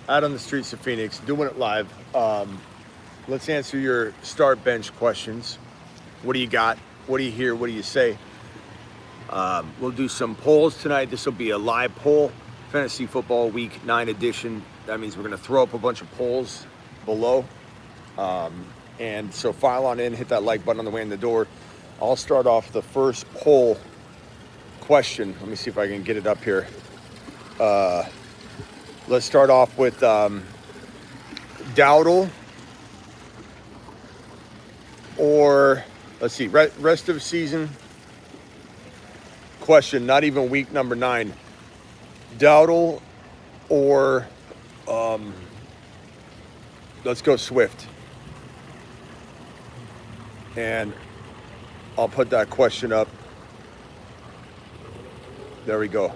out on the streets of Phoenix, doing it live. Let's answer your start bench questions. What do you got? What do you hear? What do you say? We'll do some polls tonight. This will be a live poll, Fantasy Football Week 9 edition. That means we're going to throw up a bunch of polls below. And so file on in, hit that like button on the way in the door. I'll start off the first poll question. Let me see if I can get it up here. Let's start off with Dowdle or, let's see, rest of season question, not even week number 9. Dowdle or, let's go Swift. And I'll put that question up. There we go.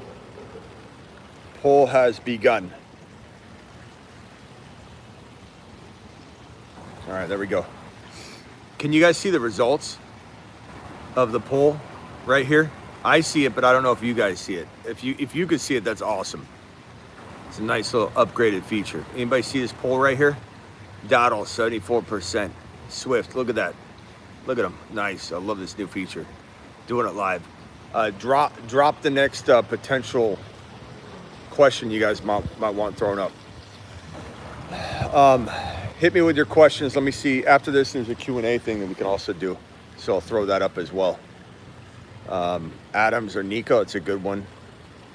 Poll has begun. All right, there we go. Can you guys see the results of the poll right here? I see it, but I don't know if you guys see it. If you could see it, that's awesome. It's a nice little upgraded feature. Anybody see this poll right here? Dowdle, 74%. Swift, look at that. Look at him. Nice. I love this new feature. Doing it live. Drop the next potential question you guys might want thrown up. Hit me with your questions. Let me see. After this, there's a Q&A thing that we can also do. So I'll throw that up as well. Adams or Nico, it's a good one.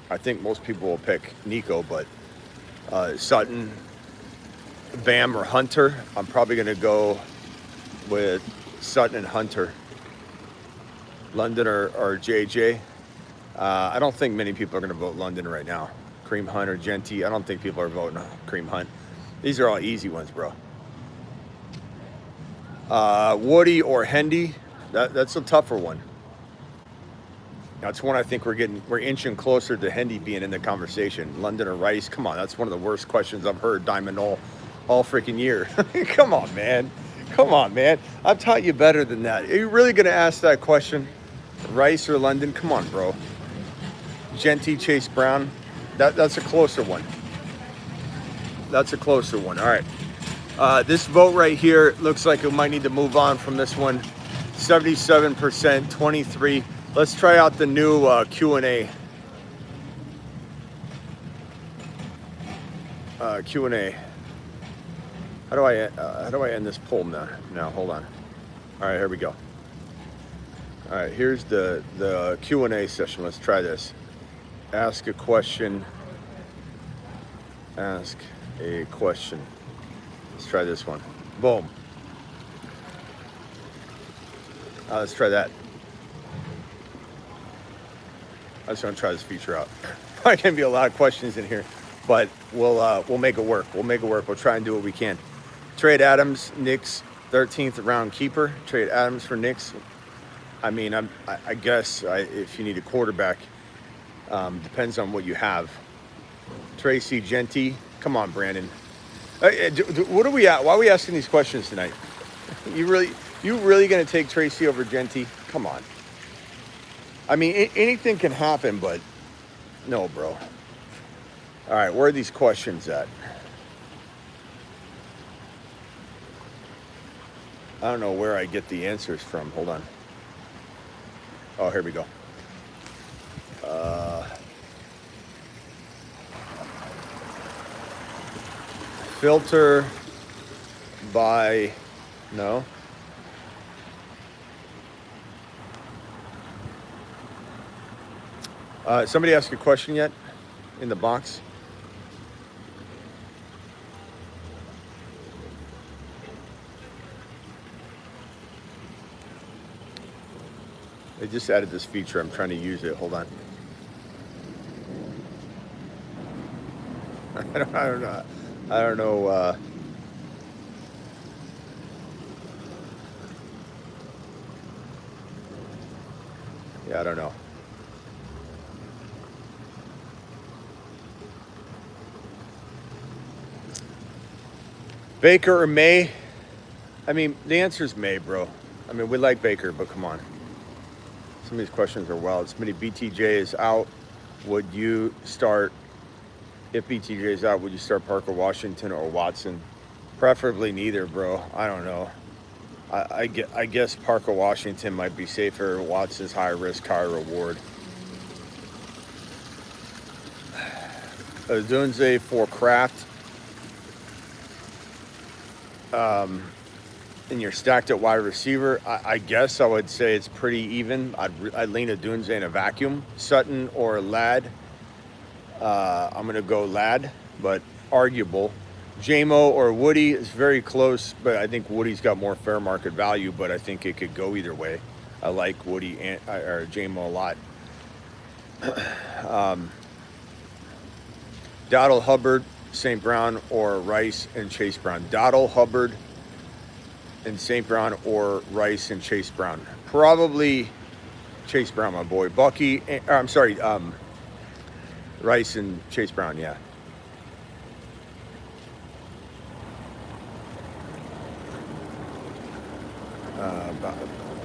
I think most people will pick Nico, but Sutton, Bam, or Hunter. I'm probably going to go with Sutton and Hunter. London or JJ. I don't think many people are going to vote London right now. Kareem Hunt or Genty. I don't think people are voting Kareem Hunt. These are all easy ones, bro. Woody or Hendy. That's a tougher one. That's one I think we're inching closer to Hendy being in the conversation. London or Rice. Come on, that's one of the worst questions I've heard Diamond all freaking year. Come on, man. Come on, man. I've taught you better than that. Are you really gonna ask that question? Rice or London? Come on, bro. Genty, Chase Brown. That's a closer one. That's a closer one. All right. This vote right here looks like we might need to move on from this one. 77%, 23. Let's try out the new Q&A. Q&A. How do I end this poll now? Now, hold on. All right, here we go. All right, here's the Q&A session. Let's try this. Ask a question. Ask a question. Let's try this one. Boom. Let's try that. I just want to try this feature out. Probably gonna be a lot of questions in here, but we'll make it work. We'll make it work. We'll try and do what we can. Trade Adams, Knicks, 13th round keeper. Trade Adams for Knicks. I mean, I guess if you need a quarterback, depends on what you have. Tracy Genty. Come on, Brandon. What are we at? Why are we asking these questions tonight? You really gonna take Tracy over Genty? Come on. I mean, anything can happen, but no, bro. All right, where are these questions at? I don't know where I get the answers from. Hold on. Oh, here we go. Filter by, no. Somebody ask a question yet in the box? They just added this feature. I'm trying to use it. Hold on. I don't know. I don't know. Yeah, I don't know. Baker or May? I mean, the answer is May, bro. I mean, we like Baker, but come on. Some of these questions are wild. Smitty, BTJ is out. Would you start If BTJ's out, would you start Parker Washington or Watson? Preferably neither, bro. I don't know. I guess Parker Washington might be safer. Watson's high risk, high reward. Dunze for Kraft. And you're stacked at wide receiver. I guess I would say it's pretty even. I'd lean a Dunze in a vacuum. Sutton or Ladd. I'm going to go Ladd, but arguable. JMO or Woody is very close, but I think Woody's got more fair market value, but I think it could go either way. I like Woody or JMO a lot. Dowdle, Hubbard, St. Brown, or Rice and Chase Brown. Dowdle, Hubbard, and St. Brown, or Rice and Chase Brown. Probably Chase Brown, my boy. Bucky, I'm sorry, Rice and Chase Brown, yeah.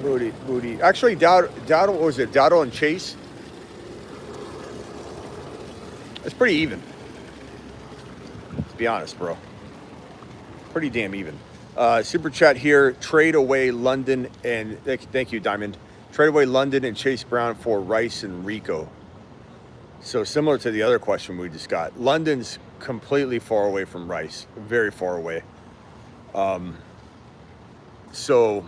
Moody. Actually, Dowdle, what was it? Dowdle and Chase? It's pretty even. To be honest, bro. Pretty damn even. Super chat here. Trade away London and thank you, Diamond. Trade away London and Chase Brown for Rice and Rico. So similar to the other question we just got. London's completely far away from Rice. Very far away. So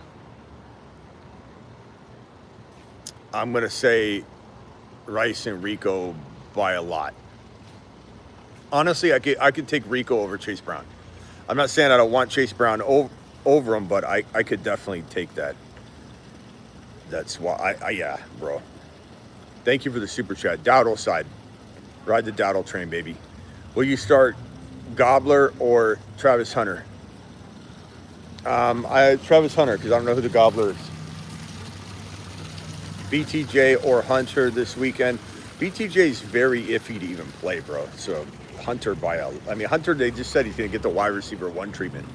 I'm going to say Rice and Rico by a lot. Honestly, I could take Rico over Chase Brown. I'm not saying I don't want Chase Brown over him, but I could definitely take that. That's why yeah, bro. Thank you for the super chat. Dowdle side. Ride the Dowdle train, baby. Will you start Gobbler or Travis Hunter? Travis Hunter, because I don't know who the Gobbler is. BTJ or Hunter this weekend. BTJ is very iffy to even play, bro. So Hunter Hunter, they just said he's going to get the wide receiver 1 treatment,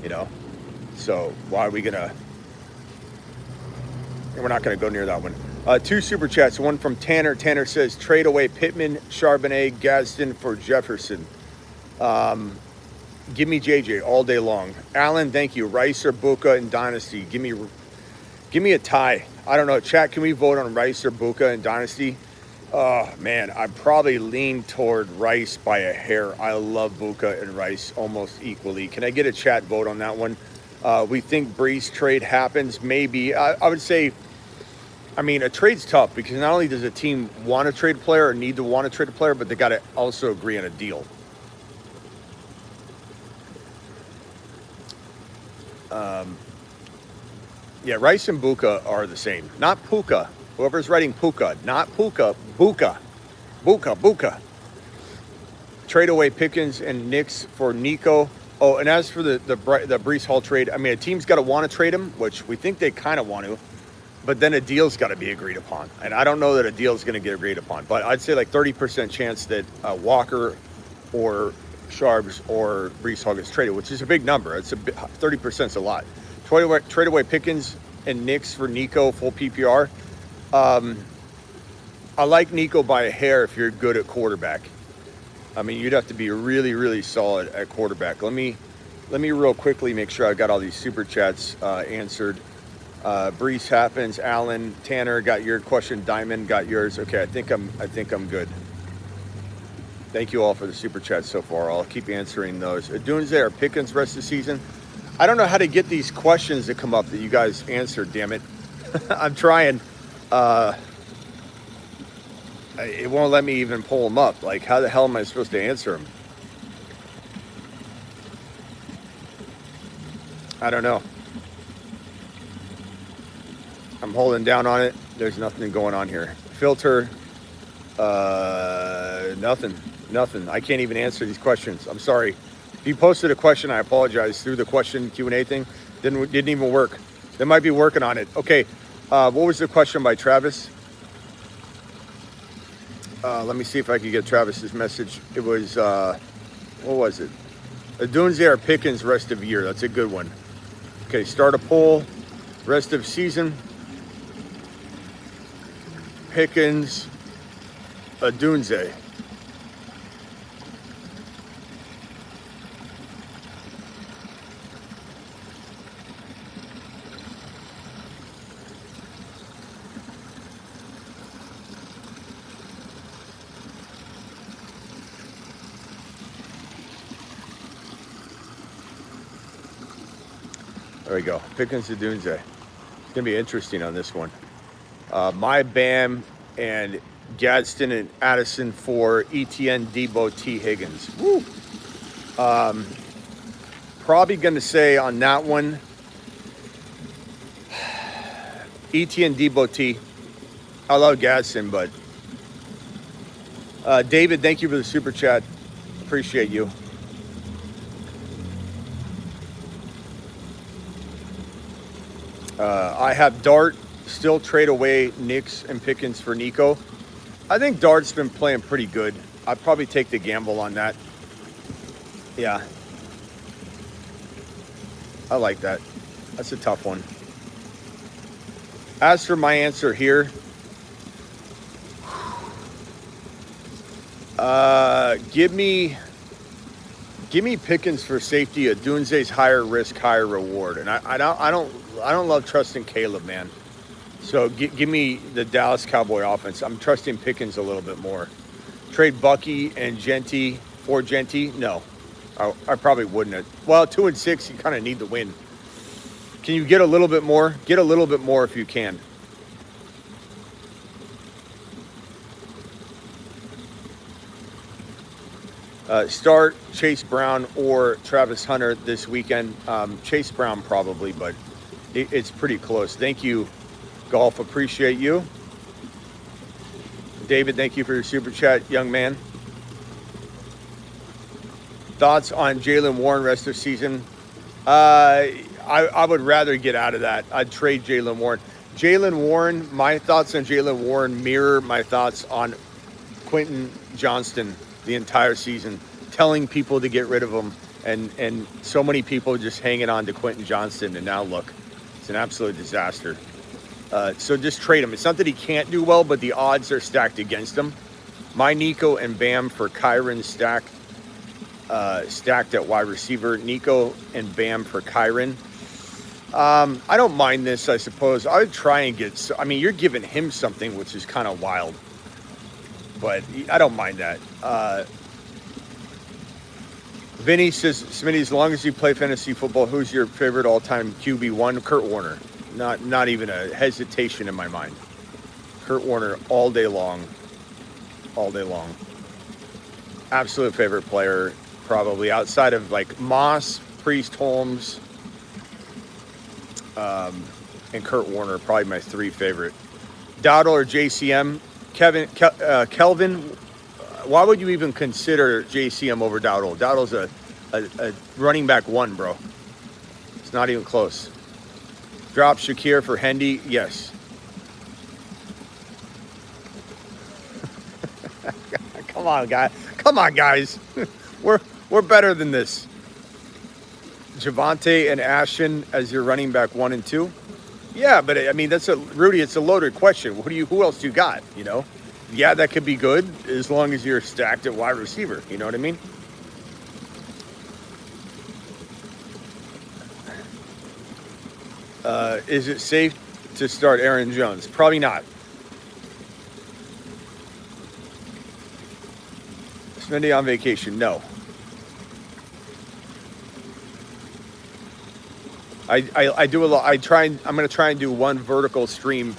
you know. So why are we going to... We're not going to go near that one. 2 super chats. One from Tanner. Tanner says, trade away Pittman, Charbonnet, Gadsden for Jefferson. Give me JJ all day long. Allen, thank you. Rice or Buka in Dynasty. Give me a tie. I don't know. Chat, can we vote on Rice or Buka in Dynasty? Oh, man, I probably lean toward Rice by a hair. I love Buka and Rice almost equally. Can I get a chat vote on that one? We think Brees trade happens. Maybe. I would say, a trade's tough because not only does a team want to trade a player or need to want to trade a player, but they got to also agree on a deal. Yeah, Rice and Buka are the same. Not Puka. Whoever's writing Puka, not Puka. Buka. Buka. Trade away Pickens and Knicks for Nico. Oh, and as for the Brees Hall trade, a team's got to want to trade him, which we think they kind of want to, but then a deal's got to be agreed upon. And I don't know that a deal's going to get agreed upon, but I'd say like 30% chance that Walker or Sharps or Brees Hall gets traded, which is a big number. 30% is a lot. Trade away Pickens and Knicks for Nico, full PPR. I like Nico by a hair if you're good at quarterback. You'd have to be really, really solid at quarterback. Let me real quickly make sure I've got all these super chats answered. Brees happens. Allen, Tanner got your question. Diamond got yours. Okay, I think I'm good. Thank you all for the super chats so far. I'll keep answering those. Dunze or Pickens rest of the season? I don't know how to get these questions that come up that you guys answered, damn it. I'm trying. It won't let me even pull them up. Like, how the hell am I supposed to answer them? I don't know. I'm holding down on it. There's nothing going on here. Filter. Nothing. I can't even answer these questions. I'm sorry. If you posted a question, I apologize. Through the question Q&A thing, didn't even work. They might be working on it. Okay. What was the question by Travis? Let me see if I can get Travis's message. It was, what was it? Dunze or Pickens rest of year. That's a good one. Okay, start a poll. Rest of season. Pickens, Dunze. There we go. Pickens to Dunze. It's going to be interesting on this one. My Bam and Gadsden and Addison for ETN, Debo, T. Higgins. Woo! Probably going to say on that one, ETN, Debo, T. I love Gadsden, but David, thank you for the super chat. Appreciate you. I have Dart still trade away Knicks and Pickens for Nico. I think Dart's been playing pretty good. I'd probably take the gamble on that. Yeah. I like that. That's a tough one. As for my answer here, give me Pickens for safety. Dunze's higher risk, higher reward, and I don't love trusting Caleb, man. So give me the Dallas Cowboy offense. I'm trusting Pickens a little bit more. Trade Bucky and Genty for Genty? No, I probably wouldn't. Well, 2 and 6, you kind of need the win. Can you get a little bit more? Get a little bit more if you can. Start Chase Brown or Travis Hunter this weekend. Chase Brown probably, but it's pretty close. Thank you, Golf. Appreciate you. David, thank you for your super chat, young man. Thoughts on Jaylen Warren rest of season? I would rather get out of that. I'd trade Jaylen Warren. Jaylen Warren, my thoughts on Jaylen Warren mirror my thoughts on Quentin Johnston the entire season, telling people to get rid of him, and so many people just hanging on to Quentin Johnston, and now look, it's an absolute disaster. So just trade him. It's not that he can't do well, but the odds are stacked against him. My Nico and Bam for Kyron stacked at wide receiver. Nico and Bam for Kyron. I don't mind this, I suppose. I would try and get, I mean, you're giving him something, which is kind of wild, but I don't mind that. Vinny says, Smitty, as long as you play fantasy football, who's your favorite all-time QB1? Kurt Warner. Not even a hesitation in my mind. Kurt Warner all day long. All day long. Absolute favorite player, probably, outside of like Moss, Priest, Holmes, and Kurt Warner, probably my 3 favorite. Dowdle or JCM? Kelvin, why would you even consider JCM over Dowdle? Dowdle's a running back 1, bro. It's not even close. Drop Shakir for Hendy? Yes. Come on, guys. Come on, guys. We're better than this. Javante and Ashton as your running back 1 and 2? Yeah, but I mean, Rudy, it's a loaded question. Who else do you got, you know? Yeah, that could be good as long as you're stacked at wide receiver. You know what I mean? Is it safe to start Aaron Jones? Probably not. Smitty on vacation? No. I do a lot. I'm going to try and do 1 vertical stream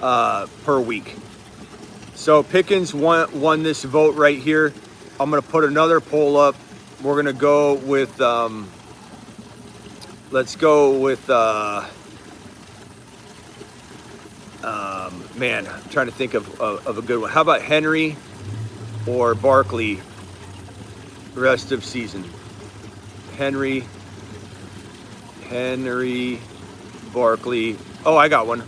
per week. So Pickens won this vote right here. I'm going to put another poll up. We're going to go with, let's go with, man, I'm trying to think of a good one. How about Henry or Barkley rest of season? Henry, Barkley. Oh, I got one.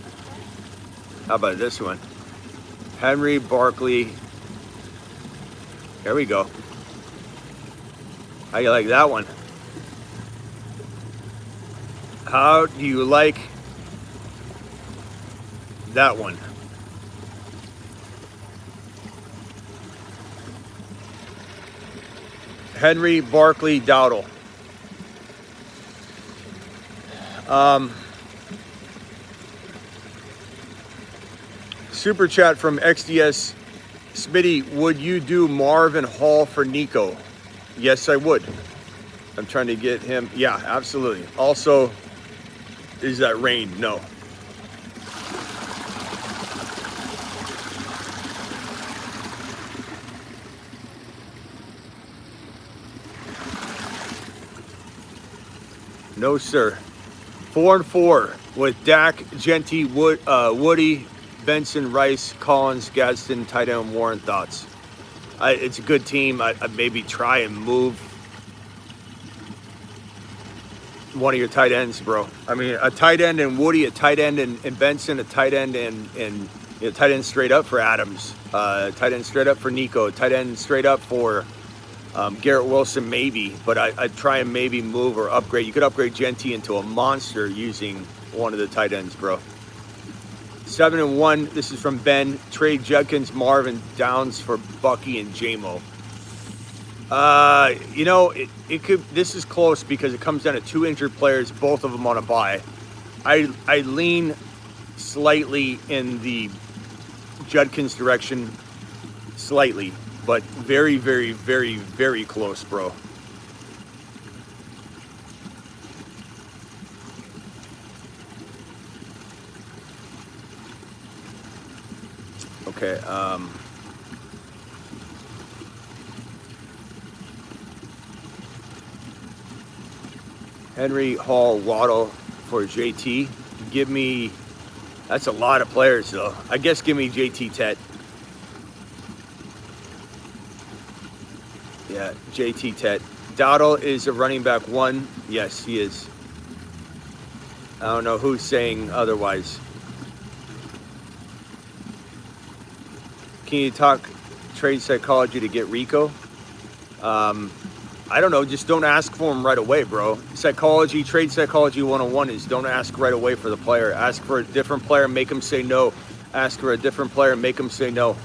How about this one? Henry, Barkley. There we go. How you like that one? How do you like that one? Henry, Barkley, Dowdle. Super chat from XDS. Smitty, would you do Marvin Hall for Nico? Yes, I would. I'm trying to get him. Yeah, absolutely. Also, is that rain? No. No, sir. 4-4 with Dak, Genty, Woody, Benson, Rice, Collins, Gadsden, tight end, Warren. Thoughts? It's a good team. I'd maybe try and move one of your tight ends, bro. I mean, a tight end and Woody, a tight end and Benson, a tight end and you know, tight end straight up for Adams, tight end straight up for Nico, tight end straight up for Garrett Wilson, maybe. But I'd try and maybe move or upgrade. You could upgrade Genty into a monster using one of the tight ends, bro. 7-1. This is from Ben. Trade Judkins, Marvin, Downs for Bucky and JMO. You know, it could. This is close because it comes down to 2 injured players, both of them on a bye. I lean slightly in the Judkins direction, slightly, but very, very, very, very close, bro. Okay. Henry, Hall, Waddle for JT. Give me, that's a lot of players though. I guess give me JT Tet. Yeah, JT Tet. Dowdle is a running back 1. Yes, he is. I don't know who's saying otherwise. Can you talk trade psychology to get Rico? I don't know, just don't ask for him right away, bro. Psychology, trade psychology 101 is don't ask right away for the player. Ask for a different player, make him say no. Ask for a different player, make him say no.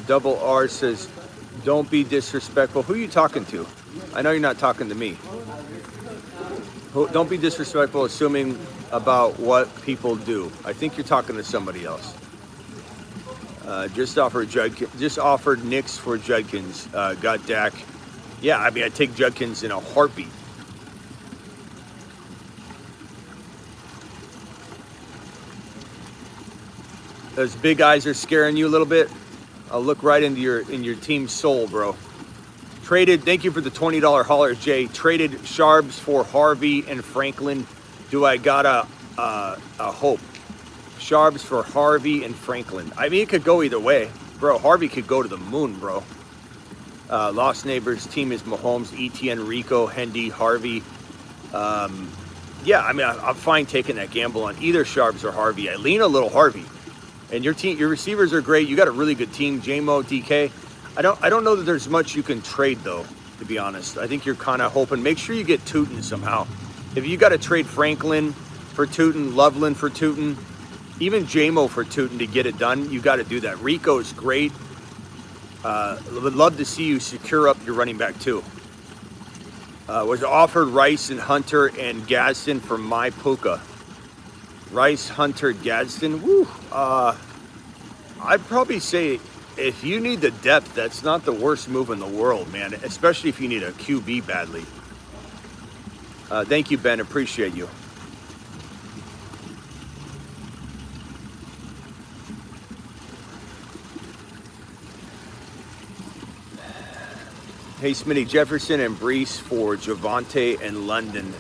Double R says, don't be disrespectful. Who are you talking to? I know you're not talking to me. Don't be disrespectful assuming about what people do. I think you're talking to somebody else. Just offered Knicks for Judkins. Got Dak. Yeah, I mean, I'd take Judkins in a heartbeat. Those big eyes are scaring you a little bit. I'll look right into your team's soul, bro. Traded, thank you for the $20 holler, Jay. Traded Sharbs for Harvey and Franklin. Do I got a hope? Sharbs for Harvey and Franklin. I mean, it could go either way. Bro, Harvey could go to the moon, bro. Lost Neighbors team is Mahomes, ETN, Rico, Hendy, Harvey. Yeah, I mean, I'm fine taking that gamble on either Sharbs or Harvey. I lean a little Harvey. And your team, your receivers are great. You got a really good team, JMO, DK. I don't know that there's much you can trade though, to be honest. I think you're kind of hoping. Make sure you get Tootin somehow. If you got to trade Franklin for Tootin, Loveland for Tootin, even JMO for Tootin to get it done, you got to do that. Rico's great. Would love to see you secure up your running back too. Was offered Rice and Hunter and Gadsden for my Puka. Rice, Hunter, Gadsden. Woo. I'd probably say if you need the depth, that's not the worst move in the world, man. Especially if you need a QB badly. Thank you, Ben. Appreciate you. Hey, Smitty, Jefferson and Brees for Javonte and London,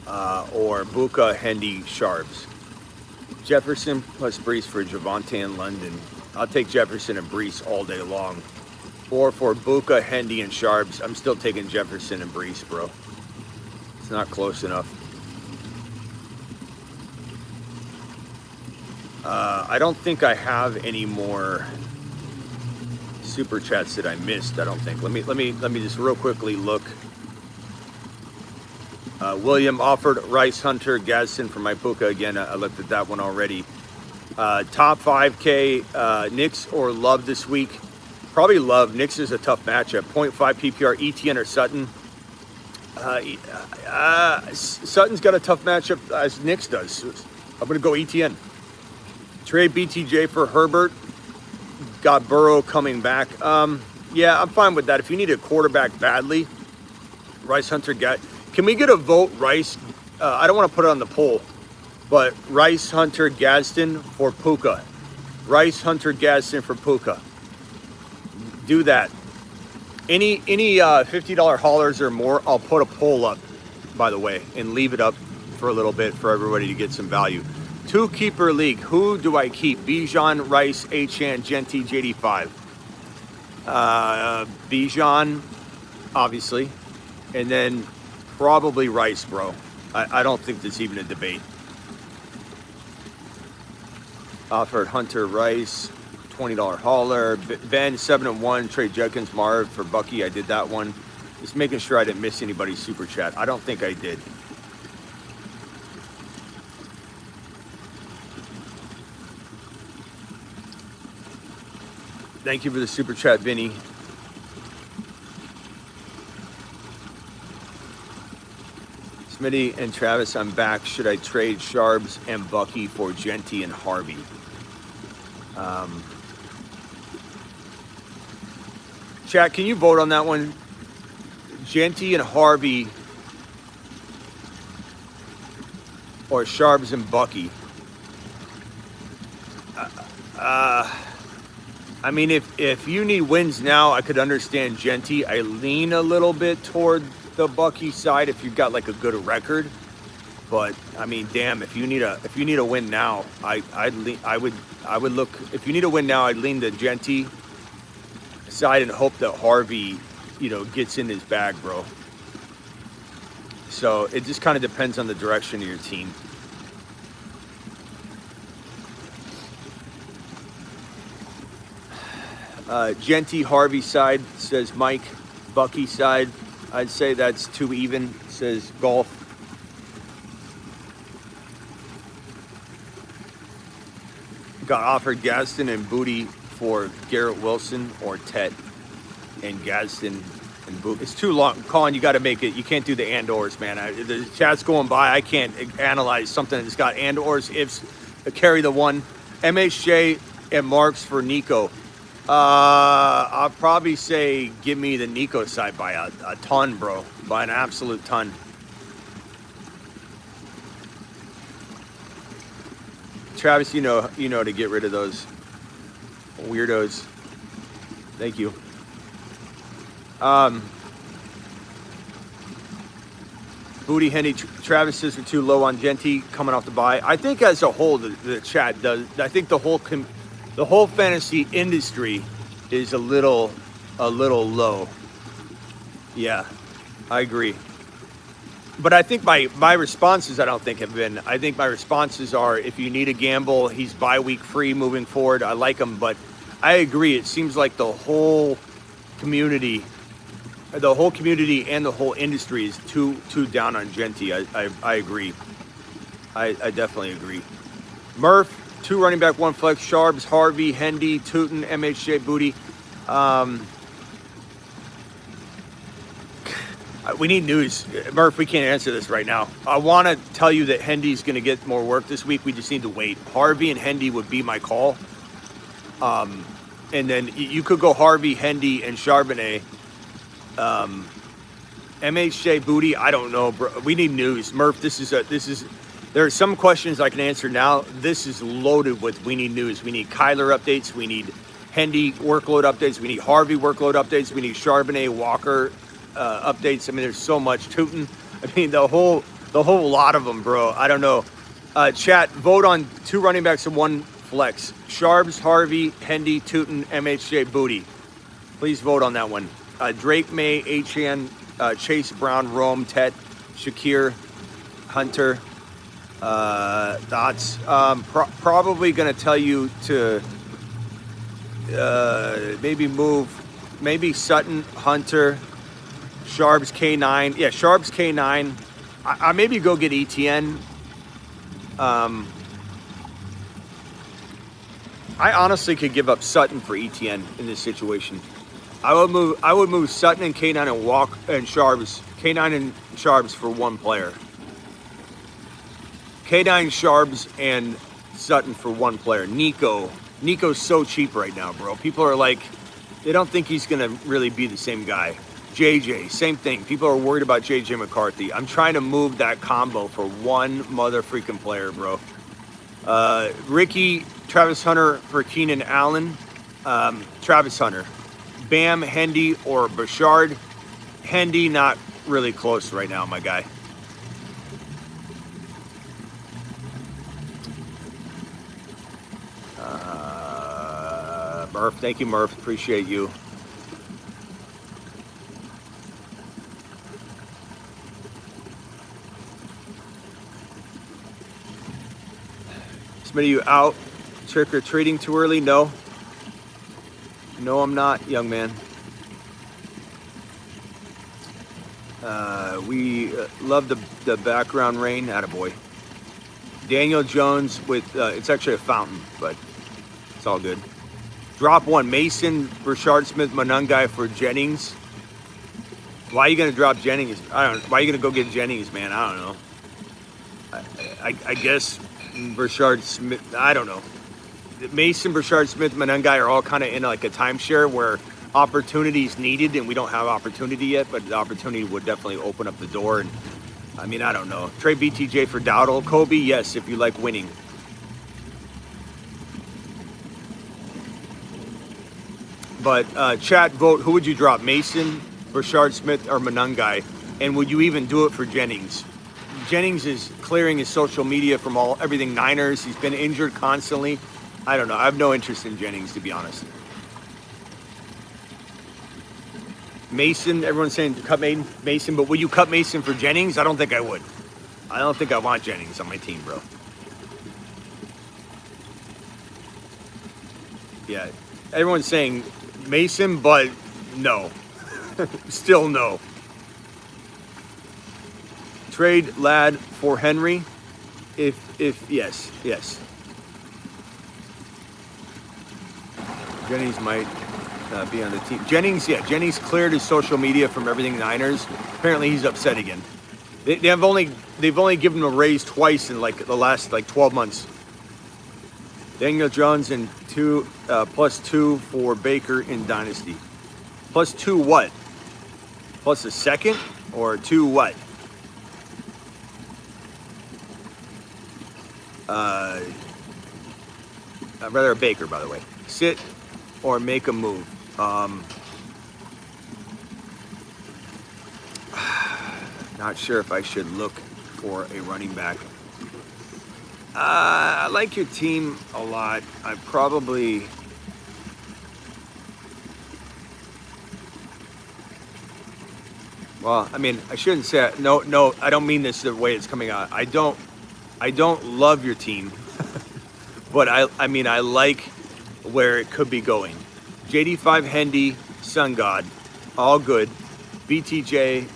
or Buka, Hendy, Sharbs. Jefferson plus Brees for Javonte and London. I'll take Jefferson and Brees all day long. Or for Buka, Hendy, and Sharbs, I'm still taking Jefferson and Brees, bro. It's not close enough. I don't think I have any more super chats that I missed. I don't think. Let me just real quickly look. William offered Rice, Hunter, Gadsden for my Puka. Again, I looked at that one already. Top 5K, Knicks or Love this week? Probably Love. Knicks is a tough matchup. 0.5 PPR, ETN or Sutton. Sutton's got a tough matchup as Knicks does. I'm going to go ETN. Trade BTJ for Herbert. Got Burrow coming back. Yeah, I'm fine with that. If you need a quarterback badly, Rice, Hunter, can we get a vote, Rice? I don't want to put it on the poll, but Rice, Hunter, Gadsden for Puka. Rice, Hunter, Gadsden for Puka. Do that. Any $50 haulers or more, I'll put a poll up, by the way, and leave it up for a little bit for everybody to get some value. 2-keeper league. Who do I keep? Bijan, Rice, Achane, Genty, JD5. Bijan, obviously, and then probably Rice, bro. I don't think there's even a debate. Offered Hunter, Rice, $20 hauler. Ben 7-1, trade Judkins, Marv for Bucky. I did that one. Just making sure I didn't miss anybody's super chat. I don't think I did. Thank you for the super chat, Vinny. Smitty and Travis, I'm back. Should I trade Sharbs and Bucky for Genty and Harvey? Chat, can you vote on that one? Genty and Harvey or Sharbs and Bucky? I mean, if you need wins now, I could understand Genty. I lean a little bit toward the Bucky side if you've got like a good record. But I mean, damn, if you need a win now, I would look. If you need a win now, I'd lean the Genty side and hope that Harvey, gets in his bag, bro. So it just kind of depends on the direction of your team. Genty, Harvey side, says Mike. Bucky side, I'd say that's too even, says Golf. Got offered Gadsden and Booty for Garrett Wilson or Tet and Gadsden and Booty. It's too long. Colin, you got to make it. You can't do the and/ors, man. The chat's going by. I can't analyze something that's got and/ors, ifs, carry the one. MHJ and Marks for Nico. I'll probably say give me the Nico side by a ton, bro. By an absolute ton. Travis, you know to get rid of those weirdos. Thank you. Booty Henny, Travis says we're too low on Genty coming off the bye. I think as a whole, the chat does. I think the whole fantasy industry is a little low. Yeah, I agree. But I think my responses, I think my responses are, if you need a gamble, he's bye week free moving forward. I like him, but I agree. It seems like the whole community and the whole industry is too down on Genty. I agree. I definitely agree. Murph, 2 running back, 1 flex. Sharbs, Harvey, Hendy, Tootin, MHJ, Booty. We need news. Murph, we can't answer this right now. I want to tell you that Hendy's going to get more work this week. We just need to wait. Harvey and Hendy would be my call. And then you could go Harvey, Hendy, and Charbonnet. MHJ, Booty, I don't know, bro. We need news. Murph, there are some questions I can answer now. This is loaded with we need news. We need Kyler updates. We need Hendy workload updates. We need Harvey workload updates. We need Charbonnet, Walker updates. I mean, there's so much. Tootin. I mean, the whole lot of them, bro. I don't know. Chat, vote on 2 running backs and 1 flex. Sharbs, Harvey, Hendy, Tootin, MHJ, Booty. Please vote on that one. Drake, May, Achane, Chase, Brown, Rome, Tet, Shakir, Hunter. Thoughts. Probably going to tell you to maybe Sutton, Hunter, Sharbs, K9. Yeah, Sharbs, K9. I maybe go get ETN. I honestly could give up Sutton for ETN in this situation. I would move Sutton and K9 and Walk and Sharbs. K9 and Sharbs for 1 player. K9, Sharbs, and Sutton for one player. Nico's so cheap right now, bro. People are like, they don't think he's going to really be the same guy. JJ, same thing. People are worried about JJ McCarthy. I'm trying to move that combo for one mother freaking player, bro. Ricky, Travis Hunter for Keenan Allen. Travis Hunter. Bam, Hendy, or Bouchard. Hendy, not really close right now, my guy. Murph, thank you, Murph. Appreciate you. Smitty, you out trick or treating too early? No. No, I'm not, young man. We love the background rain. Attaboy. Daniel Jones with, it's actually a fountain, but it's all good. Drop one. Mason, Rashard Smith, Monungai for Jennings. Why are you going to drop Jennings? I don't know. Why are you going to go get Jennings, man? I don't know. I guess Rashard Smith, I don't know. Mason, Rashard Smith, Monungai are all kind of in like a timeshare where opportunities needed, and we don't have opportunity yet, but the opportunity would definitely open up the door. And I mean, I don't know. Trade BTJ for Dowdle. Kobe, yes, if you like winning. But chat, vote, who would you drop? Mason, Rashard Smith, or Monungai? And would you even do it for Jennings? Jennings is clearing his social media from everything Niners. He's been injured constantly. I don't know. I have no interest in Jennings, to be honest. Mason, everyone's saying cut Mason, but would you cut Mason for Jennings? I don't think I would. I don't think I want Jennings on my team, bro. Yeah, everyone's saying Mason, but no. Still no. Trade Ladd for Henry? If yes. Jennings might be on the team. Jennings cleared his social media from everything Niners. Apparently he's upset again. They've only given him a raise twice in like the last 12 months. Daniel Jones and +2 for Baker in Dynasty. +2 what? Plus a second or 2 what? I'd rather a Baker, by the way. Sit or make a move. Not sure if I should look for a running back. I like your team a lot. I probably... Well, I mean, I shouldn't say it. No, I don't mean this the way it's coming out. I don't love your team, but I mean, I like where it could be going. JD5 Hendy, Sun God, all good. BTJ,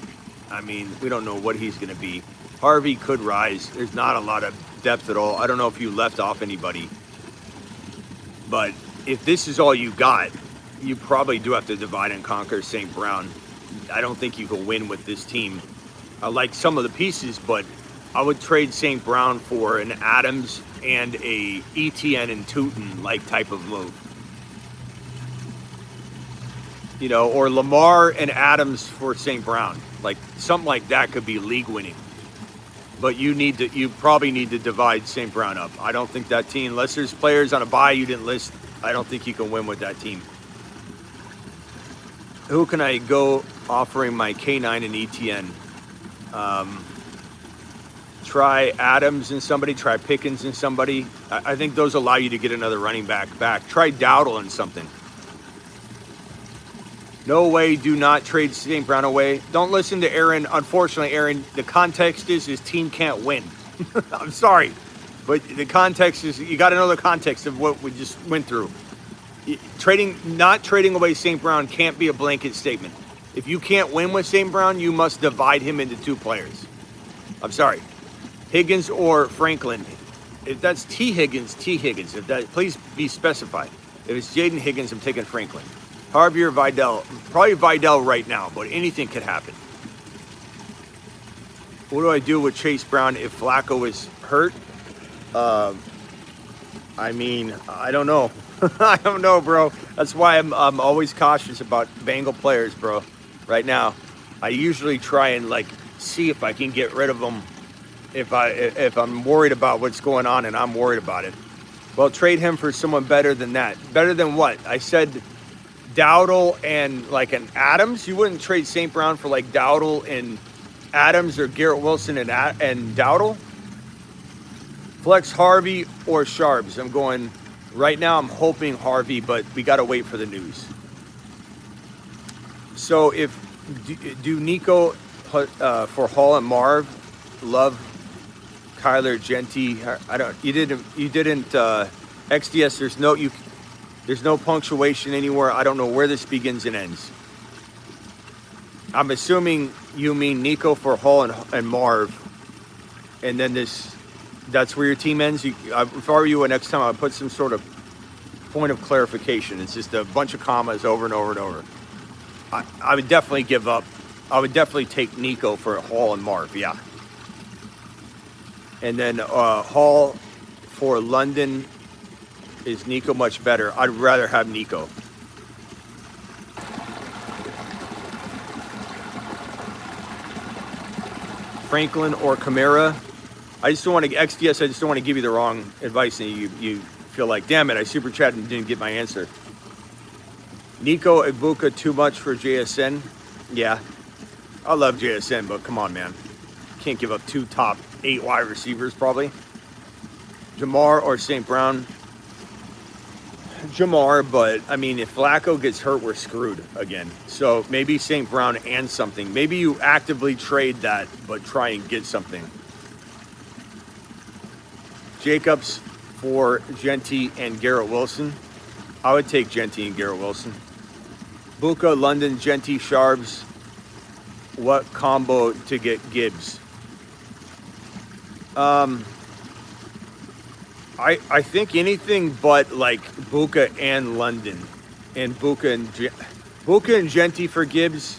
I mean, we don't know what he's going to be. Harvey could rise. There's not a lot of depth at all. I don't know if you left off anybody, but if this is all you got, you probably do have to divide and conquer St. Brown. I don't think you can win with this team. I like some of the pieces, but I would trade St. Brown for an Adams and a ETN and Tootin like type of move. You know, or Lamar and Adams for St. Brown. Like something like that could be league winning. But you probably need to divide St. Brown up. I don't think that team, unless there's players on a bye you didn't list, I don't think you can win with that team. Who can I go offering my K9 and ETN? Try Adams and somebody, try Pickens and somebody. I think those allow you to get another running back. Try Dowdle and something. No way, do not trade St. Brown away. Don't listen to Aaron. Unfortunately, Aaron, the context is his team can't win. I'm sorry, but the context is, you got to know the context of what we just went through. Not trading away St. Brown can't be a blanket statement. If you can't win with St. Brown, you must divide him into two players. I'm sorry. Higgins or Franklin. If that's T. Higgins. If that, please be specified. If it's Jaden Higgins, I'm taking Franklin. Harvey or Vidal. Probably Vidal right now, but anything could happen. What do I do with Chase Brown if Flacco is hurt? I mean, I don't know. I don't know, bro. That's why I'm always cautious about Bengal players, bro. Right now, I usually try and like see if I can get rid of them if I'm worried about what's going on and I'm worried about it. Well, trade him for someone better than that. Better than what? I said Dowdle and like an Adams. You wouldn't trade St. Brown for like Dowdle and Adams or Garrett Wilson and Dowdle? Flex Harvey or Sharps. I'm going right now. I'm hoping Harvey, but we got to wait for the news. So if do Nico for Hall and Marv, Love, Kyler, Genty. I don't. You didn't. XDS. There's no punctuation anywhere. I don't know where this begins and ends. I'm assuming you mean Nico for Hall and Marv, and then that's where your team ends. If I were you, next time I'd put some sort of point of clarification. It's just a bunch of commas over and over and over. I would definitely give up. I would definitely take Nico for Hall and Marv, yeah. And then Hall for London. Is Nico much better? I'd rather have Nico. Franklin or Kamara. I just don't want to, XDS, I just don't want to give you the wrong advice and you feel like, damn it, I super chatted and didn't get my answer. Nico Ibuka too much for JSN? Yeah. I love JSN, but come on, man. Can't give up 2 top 8 wide receivers, probably. Jamar or St. Brown? Jamar, but I mean, if Flacco gets hurt, we're screwed again. So maybe St. Brown and something. Maybe you actively trade that, but try and get something. Jacobs for Genty and Garrett Wilson. I would take Genty and Garrett Wilson. Buka, London, Genty, Sharps. What combo to get Gibbs? I think anything but like Buka and London, and Buka and Genty for Gibbs.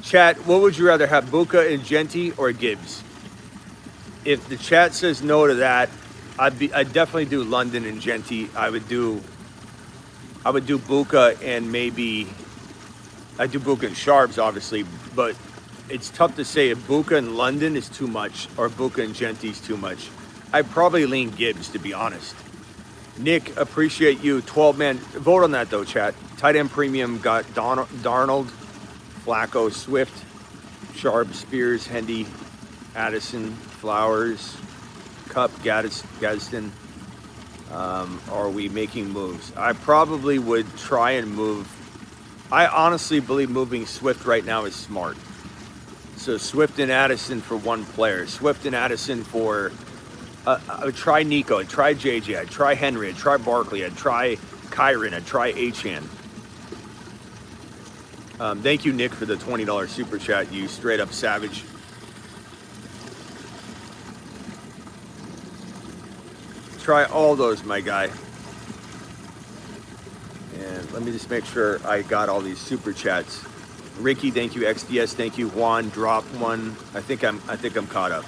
Chat, what would you rather have, Buka and Genty or Gibbs? If the chat says no to that, I'd definitely do London and Genty. I would do Buka and maybe I'd do Buka and Sharps, obviously, but it's tough to say if Buka and London is too much or Buka and Genty is too much. I'd probably lean Gibbs, to be honest. Nick, appreciate you. 12-man. Vote on that, though, chat. Tight end premium got Darnold, Flacco, Swift, Sharp, Spears, Hendy, Addison, Flowers, Cup, Gadsden. Are we making moves? I probably would try and move. I honestly believe moving Swift right now is smart. So Swift and Addison for one player. Swift and Addison for, I would try Nico, I'd try JJ, I'd try Henry, I'd try Barkley, I'd try Kyron, I'd try Achan. Thank you, Nick, for the $20 super chat, you straight up savage. Try all those, my guy. And let me just make sure I got all these super chats. Ricky, thank you. XDS, thank you. Juan, drop one. I think I'm caught up.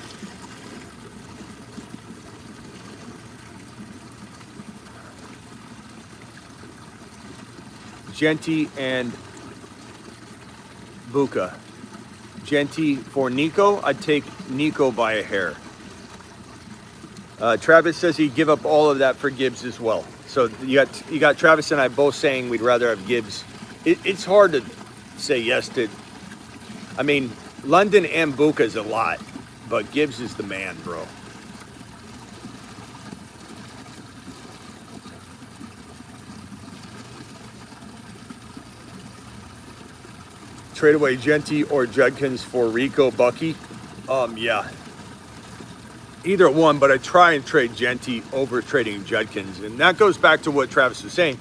Genty and Buka. Genty for Nico. I'd take Nico by a hair. Travis says he'd give up all of that for Gibbs as well. So you got Travis and I both saying we'd rather have Gibbs. It's hard to say yes to. I mean, London and Buka is a lot, but Gibbs is the man, bro. Trade away Genty or Judkins for Rico Bucky. Yeah. Either one, but I try and trade Genty over trading Judkins. And that goes back to what Travis was saying.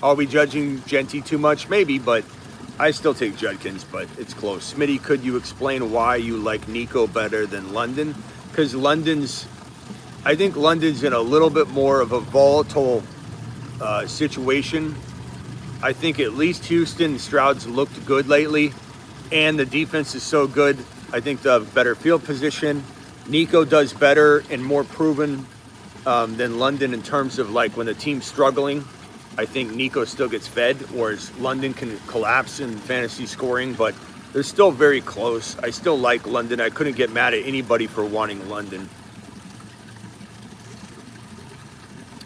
Are we judging Genty too much? Maybe, but I still take Judkins, but it's close. Smitty, could you explain why you like Nico better than London? Because I think London's in a little bit more of a volatile situation. I think at least Houston, Stroud's looked good lately, and the defense is so good. I think the better field position. Nico does better and more proven than London in terms of like when the team's struggling. I think Nico still gets fed, whereas London can collapse in fantasy scoring, but they're still very close. I still like London. I couldn't get mad at anybody for wanting London.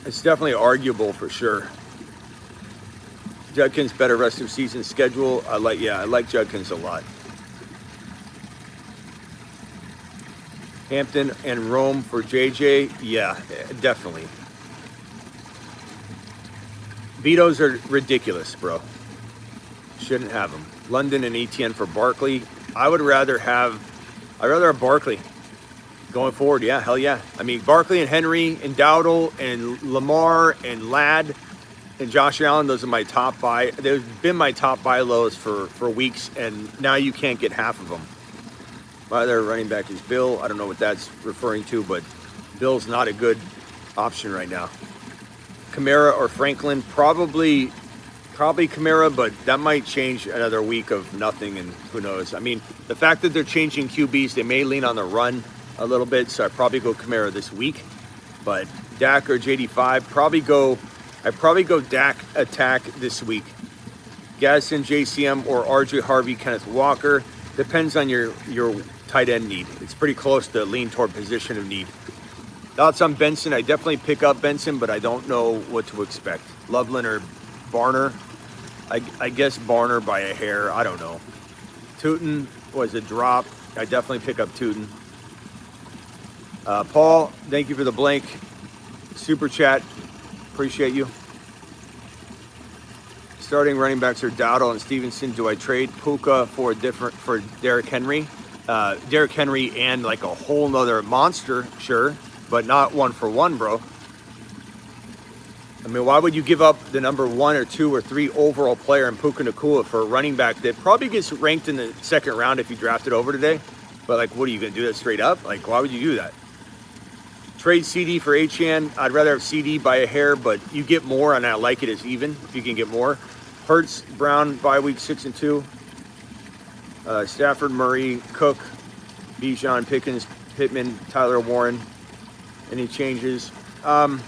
It's definitely arguable for sure. Judkins better rest of season schedule. I like Judkins a lot. Hampton and Rome for JJ. Yeah, definitely. Vetoes are ridiculous, bro. Shouldn't have them. London and ETN for Barkley. I'd rather have Barkley going forward. Yeah, hell yeah. I mean, Barkley and Henry and Dowdle and Lamar and Ladd and Josh Allen, those are my top buy. They've been my top buy lows for weeks, and now you can't get half of them. My other running back is Bill. I don't know what that's referring to, but Bill's not a good option right now. Kamara or Franklin, probably Kamara, but that might change another week of nothing, and who knows. I mean, the fact that they're changing QBs, they may lean on the run a little bit, so I'd probably go Kamara this week. But Dak or JD5, I'd probably go Dak attack this week. Gadsden, JCM, or RJ Harvey, Kenneth Walker. Depends on your tight end need. It's pretty close to lean toward position of need. Thoughts on Benson? I definitely pick up Benson, but I don't know what to expect. Loveland or Barner? I guess Barner by a hair. I don't know. Tootin was a drop. I definitely pick up Tootin. Paul, thank you for the blank super chat. Appreciate you. Starting running backs are Dowdle and Stevenson. Do I trade Puka for Derrick Henry? Derrick Henry and like a whole nother monster, sure, but not 1-for-1, bro. I mean, why would you give up the number 1 or 2 or 3 overall player in Puka Nacua for a running back that probably gets ranked in the second round if you draft it over today? But like, what are you gonna do that straight up? Like, why would you do that? Trade CD for Achane. I'd rather have CD by a hair, but you get more, and I like it as even if you can get more. Hurts, Brown, bye week 6 and 2. Stafford, Murray, Cook, Bijan, Pickens, Pittman, Tyler Warren. Any changes? I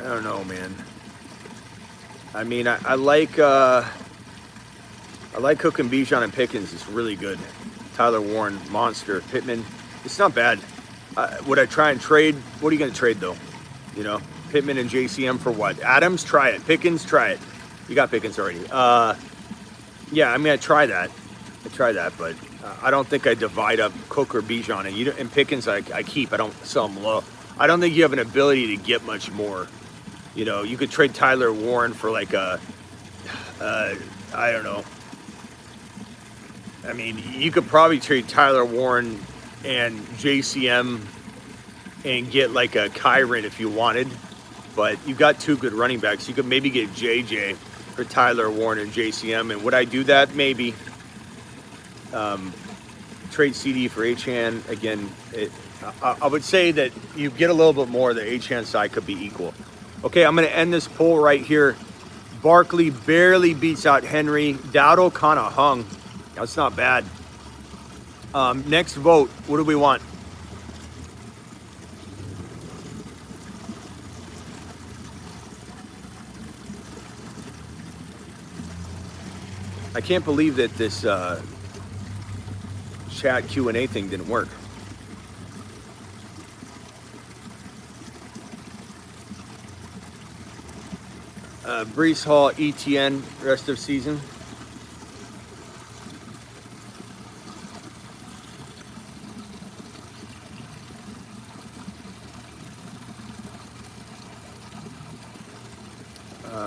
don't know, man. I mean, I like Cook and Bijan and Pickens. It's really good. Tyler Warren, monster. Pittman, it's not bad. Would I try and trade? What are you going to trade, though? You know, Pittman and JCM for what? Adams, try it. Pickens, try it. You got Pickens already. Yeah, I mean, I try that, but I don't think I divide up Cook or Bijan. And Pickens, I keep. I don't sell them low. I don't think you have an ability to get much more. You know, you could trade Tyler Warren for like I don't know. I mean, you could probably trade Tyler Warren and JCM and get like a Kyron if you wanted, but you got 2 good running backs. You could maybe get JJ for Tyler Warren and JCM, and would I do that? Maybe. Trade CD for Achane. Again, I would say that you get a little bit more. The Achane side could be equal. Okay, I'm going to end this poll right here. Barkley barely beats out Henry. Dowdle kind of hung. That's not bad. Next vote. What do we want? I can't believe that this chat Q&A thing didn't work. Brees Hall, ETN, rest of season.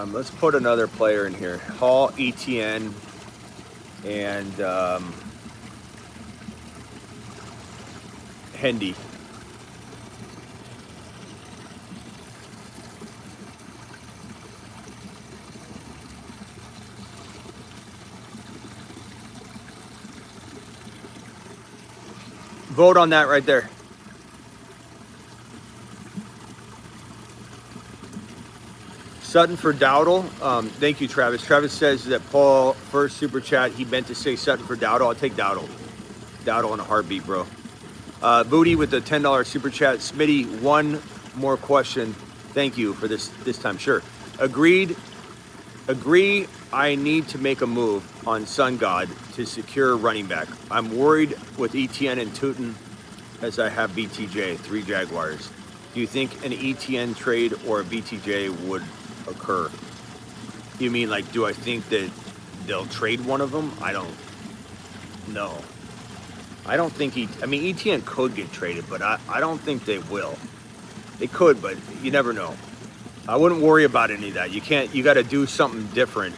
Let's put another player in here. Hall, ETN, and Hendy. Vote on that right there. Sutton for Dowdle. Thank you, Travis. Travis says that Paul, first super chat, he meant to say Sutton for Dowdle. I'll take Dowdle. Dowdle in a heartbeat, bro. Booty with the $10 super chat. Smitty, one more question. Thank you for this time. Sure. Agree, I need to make a move on Sun God to secure running back. I'm worried with ETN and Tootin as I have BTJ, 3 Jaguars. Do you think an ETN trade or a BTJ would occur? You mean like, do I think that they'll trade one of them? I don't know. I don't think ETN could get traded, but I don't think they will. They could, but you never know. I wouldn't worry about any of that. You got to do something different.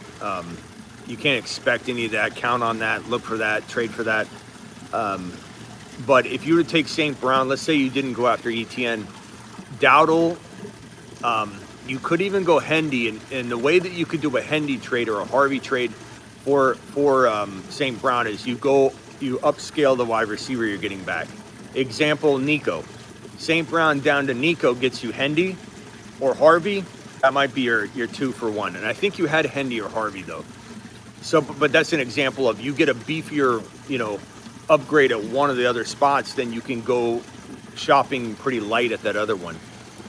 You can't expect any of that, count on that, look for that, trade for that. But if you were to take St. Brown, let's say you didn't go after ETN, Dowdle, you could even go Hendy, and the way that you could do a Hendy trade or a Harvey trade for St. Brown is you upscale the wide receiver you're getting back. Example, Nico. St. Brown down to Nico gets you Hendy or Harvey. That might be your 2 for 1. And I think you had Hendy or Harvey though. So, but that's an example of you get a beefier, upgrade at one of the other spots, then you can go shopping pretty light at that other one,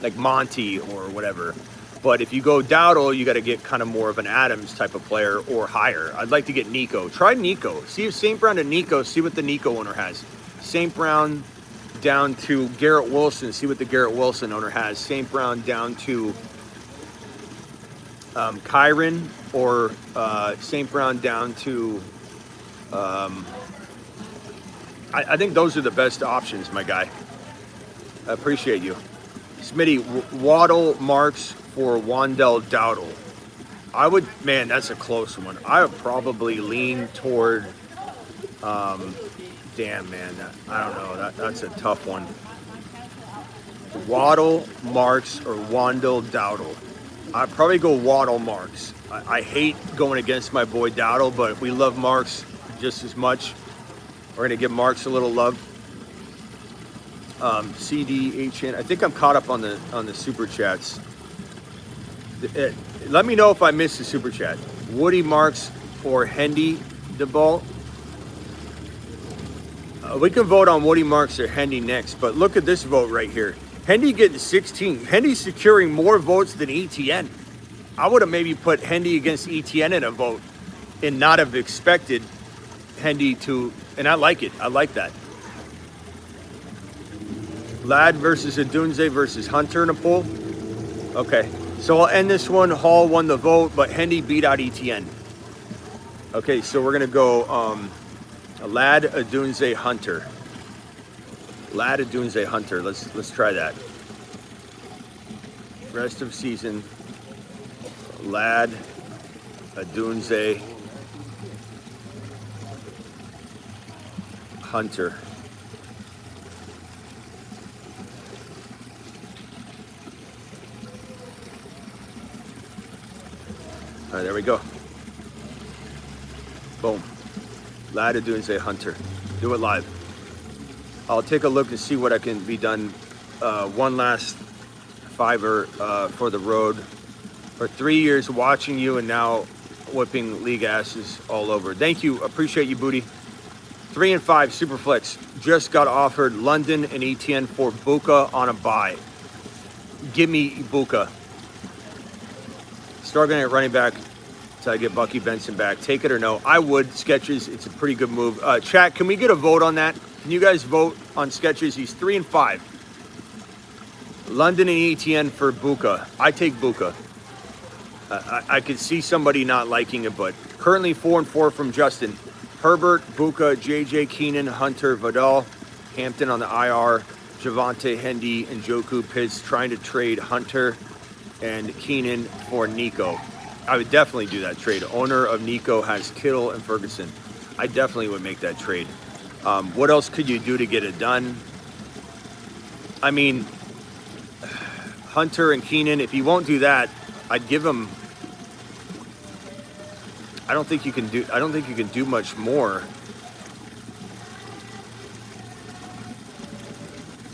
like Monty or whatever. But if you go Dowdle, you got to get kind of more of an Adams type of player or higher. I'd like to get Nico. Try Nico. See if St. Brown to Nico, see what the Nico owner has. St. Brown down to Garrett Wilson, see what the Garrett Wilson owner has. St. Brown down to Kyron, or St. Brown down to I think those are the best options, my guy. I appreciate you. Smitty, Waddle Marks for Wandell Dowdle. That's a close one. I would probably lean toward, I don't know, that's a tough one. Waddle Marks or Wandell Dowdle. I'd probably go Waddle Marks. I hate going against my boy Dowdle, but we love Marks just as much. We're going to give Marks a little love. CDHN. I think I'm caught up on the super chats. Let me know if I missed the super chat. Woody Marks or Hendy DeBall. We can vote on Woody Marks or Hendy next, but look at this vote right here. Hendy getting 16. Hendy's securing more votes than ETN. I would have maybe put Hendy against ETN in a vote and not have expected Hendy to, and I like it. I like that. Ladd versus Adunze versus Hunter in a poll. Okay, so I'll end this one. Hall won the vote, but Hendy beat out ETN. Okay, so we're gonna go Ladd, Adunze, Hunter. Ladd, Adunze, Hunter. Let's try that. Rest of season. Ladd, Adunze, Hunter. All right, there we go. Boom. Ladd, Adunze, Hunter. Do it live. I'll take a look and see what I can be done. One last fiver for the road. For 3 years watching you and now whipping league asses all over. Thank you. Appreciate you, Booty. 3 and 5 Superflex. Just got offered London and ETN for Buka on a buy. Give me Buka. Struggling at running back until I get Bucky Benson back. Take it or no? I would. Sketches. It's a pretty good move. Chat, can we get a vote on that? Can you guys vote on Sketches? He's 3 and 5. London and ETN for Buka. I take Buka. I could see somebody not liking it, but currently 4 and 4 from Justin. Herbert, Buka, JJ, Keenan, Hunter, Vidal, Hampton on the IR, Javante, Hendy, and Joku Pitts trying to trade Hunter and Keenan for Nico. I would definitely do that trade. Owner of Nico has Kittle and Ferguson. I definitely would make that trade. What else could you do to get it done? I mean, Hunter and Keenan, if you won't do that, I'd give him. I don't think you can do much more.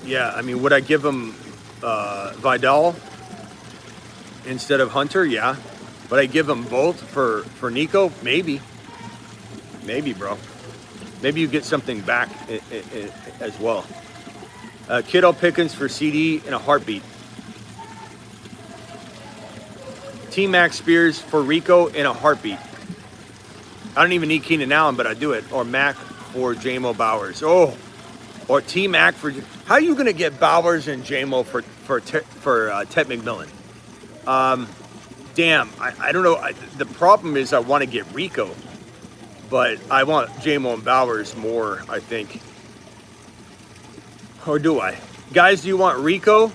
Yeah, I mean, would I give him Vidal? instead of Hunter, yeah. But I give them both for Nico, maybe, bro. Maybe you get something back as well. Kittle Pickens for CD in a heartbeat. T-Mac Spears for Rico in a heartbeat. I don't even need Keenan Allen, but I do it. Or Mac for J-Mo Bowers. Oh, or T-Mac for... How are you going to get Bowers and J-Mo for Ted McMillan? Damn, I don't know. The problem is I want to get Rico, but I want J-Mo and Bowers more, I think. Or do I? Guys, do you want Rico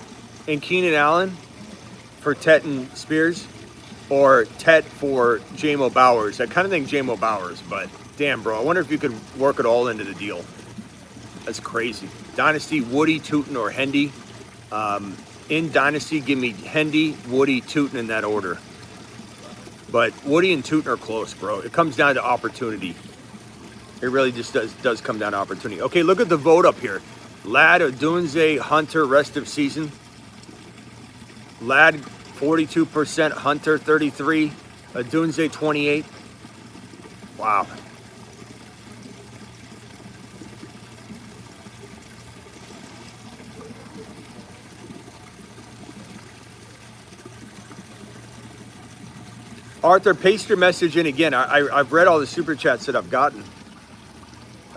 and Keenan Allen for Tet and Spears? Or Tet for J-Mo Bowers? I kind of think J-Mo Bowers, but damn, bro. I wonder if you could work it all into the deal. That's crazy. Dynasty, Woody, Tootin, or Hendy. In Dynasty, give me Hendy, Woody, Tootin in that order. But Woody and Tootin are close, bro. It comes down to opportunity. It really just does come down to opportunity. Okay, look at the vote up here. Ladd, Odunze, Hunter, rest of season. Ladd, 42%, Hunter, 33%, Odunze, 28%. Wow. Arthur, paste your message in again. I've read all the super chats that I've gotten.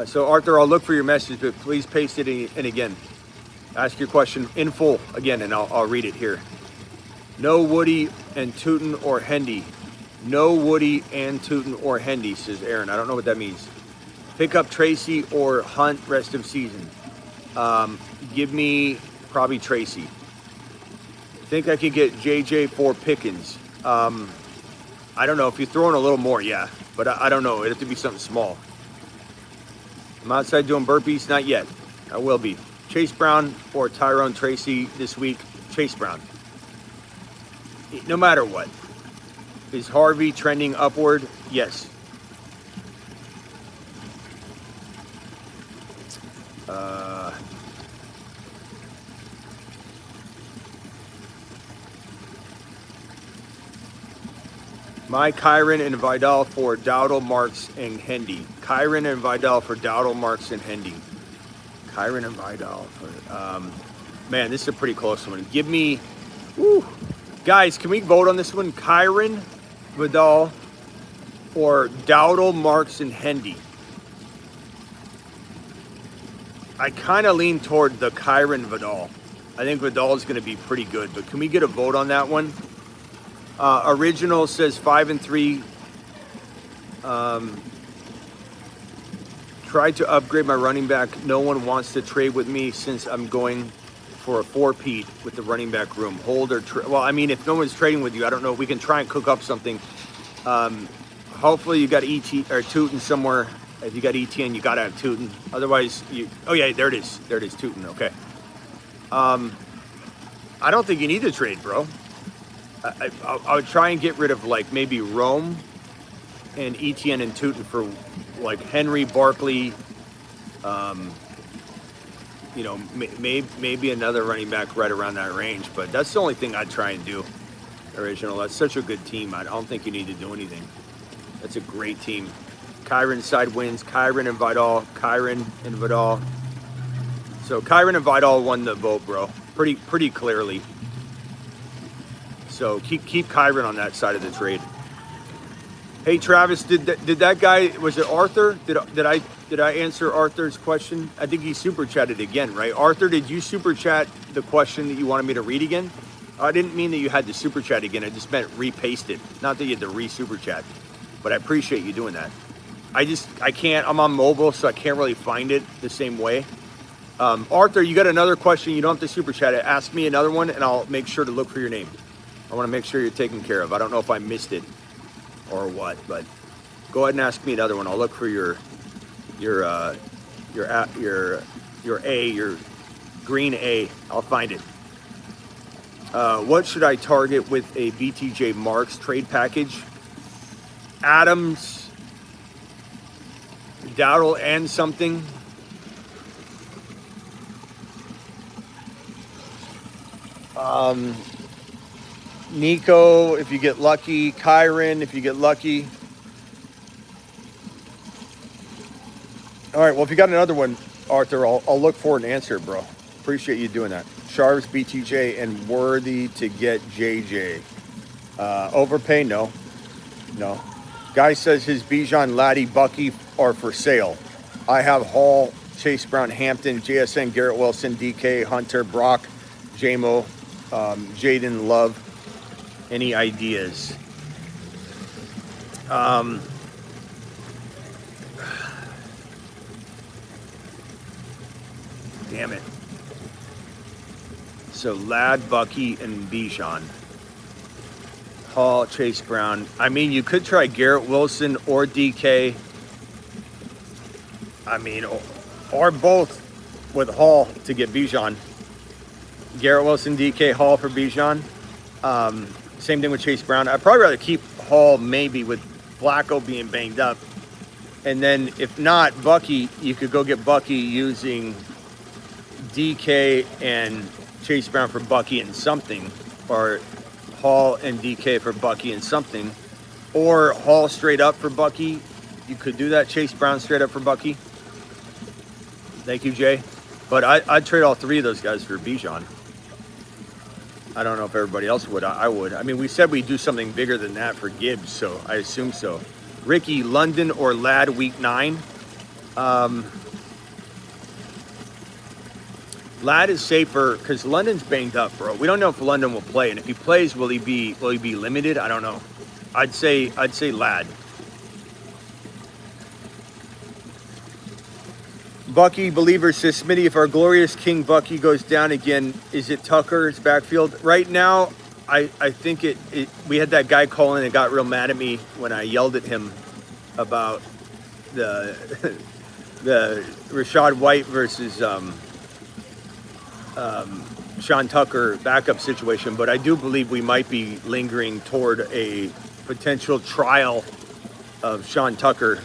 So Arthur, I'll look for your message, but please paste it in again. Ask your question in full again, and I'll read it here. No Woody and Tootin or Hendy. No Woody and Tootin or Hendy, says Aaron. I don't know what that means. Pick up Tracy or Hunt rest of season. Give me probably Tracy. Think I could get JJ for Pickens. I don't know. If you're throwing a little more, yeah. But I don't know. It'd have to be something small. I'm outside doing burpees. Not yet. I will be. Chase Brown or Tyrone Tracy this week. Chase Brown. No matter what. Is Harvey trending upward? Yes. My Kyron and Vidal for Dowdle, Marks, and Hendy. Kyron and Vidal for Dowdle, Marks, and Hendy. Kyron and Vidal for... man, this is a pretty close one. Give me... Woo, guys, can we vote on this one? Kyron, Vidal, or Dowdle, Marks, and Hendy. I kind of lean toward the Kyron Vidal. I think Vidal is going to be pretty good, but can we get a vote on that one? Original says 5 and 3. Tried to upgrade my running back. No one wants to trade with me since I'm going for a 4-peat with the running back room. Hold or well, I mean, if no one's trading with you, I don't know. We can try and cook up something. Hopefully you got ET or Tootin somewhere. If you got ETN, you got to have Tootin. Otherwise, you... Oh, yeah, there it is. There it is, Tootin. Okay. I don't think you need to trade, bro. I would try and get rid of, like, maybe Rome and ETN and Tootin for, like, Henry, Barkley, you know, maybe another running back right around that range. But that's the only thing I'd try and do, Original. That's such a good team. I don't think you need to do anything. That's a great team. Kyron side wins. Kyron and Vidal. Kyron and Vidal. So Kyron and Vidal won the vote, bro. Pretty clearly. So keep Kyron on that side of the trade. Hey Travis, did that guy, was it Arthur? Did I answer Arthur's question? I think he super chatted again, right? Arthur, did you super chat the question that you wanted me to read again? I didn't mean that you had to super chat again. I just meant repaste it. Not that you had to re-super chat. But I appreciate you doing that. I can't, I'm on mobile, so I can't really find it the same way. Arthur, you got another question. You don't have to super chat it. Ask me another one and I'll make sure to look for your name. I want to make sure you're taken care of. I don't know if I missed it or what, but go ahead and ask me another one. I'll look for your green A. I'll find it. What should I target with a BTJ Marks trade package? Adams, Dowdle, and something. Nico, if you get lucky. Kyron, if you get lucky. All right, well, if you got another one, Arthur, I'll look for an answer, bro. Appreciate you doing that. Sharps, BTJ, and worthy to get JJ. Overpay? No. No. Guy says his Bijan, Laddie, Bucky are for sale. I have Hall, Chase Brown, Hampton, JSN, Garrett Wilson, DK, Hunter, Brock, JMO, Jaden, Love. Any ideas? Damn it. So Ladd, Bucky, and Bijan. Hall, Chase Brown. I mean, you could try Garrett Wilson or DK. I mean, or both with Hall to get Bijan. Garrett Wilson, DK, Hall for Bijan. Same thing with Chase Brown. I'd probably rather keep Hall maybe with Flacco being banged up. And then if not, Bucky, you could go get Bucky using DK and Chase Brown for Bucky and something, or Hall and DK for Bucky and something, or Hall straight up for Bucky. You could do that. Chase Brown straight up for Bucky. Thank you, Jay. But I'd trade all three of those guys for Bijan. I don't know if everybody else would. I would. I mean, we said we'd do something bigger than that for Gibbs, so I assume so. Ricky, London or Ladd week 9? Ladd is safer because London's banged up, bro. We don't know if London will play, and if he plays, will he be limited? I don't know. I'd say Ladd. Bucky Believer says, Smitty, if our glorious King Bucky goes down again, is it Tucker's backfield? Right now, I think we had that guy call in and got real mad at me when I yelled at him about the Rachaad White versus Sean Tucker backup situation, but I do believe we might be lingering toward a potential trial of Sean Tucker.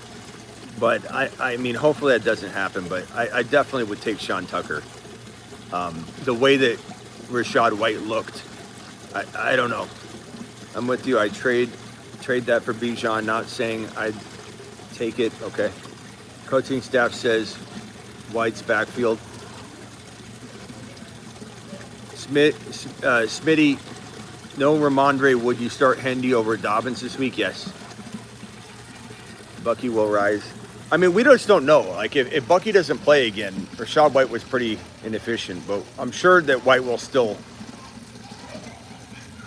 But I mean, hopefully that doesn't happen, but I definitely would take Sean Tucker. The way that Rachaad White looked, I don't know. I'm with you. I trade that for Bijan, not saying I'd take it. Okay. Coaching staff says White's backfield. Smitty, no Ramondre, would you start Hendy over Dobbins this week? Yes. Bucky will rise. I mean, we just don't know. Like, if Bucky doesn't play again, Rachaad White was pretty inefficient, but I'm sure that White will still,